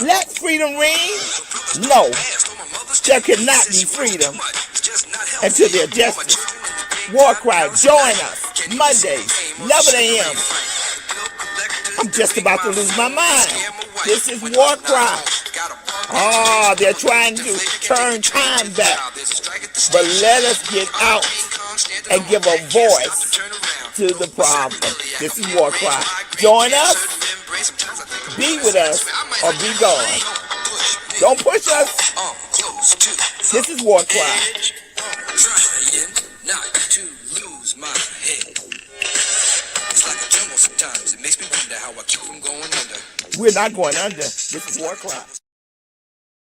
Let freedom ring? No. There cannot be freedom until there's justice. WarCry, join us Mondays, 11 a.m. I'm just about to lose my mind. This is WarCry. Oh, they're trying to turn time back. But let us get out and give a voice to the problem. This is WarCry. Join us, be with us, or be gone. Don't push us. This is WarCry. Trying not to lose my head. It's like a jungle sometimes. It makes me wonder how I keep from going under. We're not going under. This is WarCry.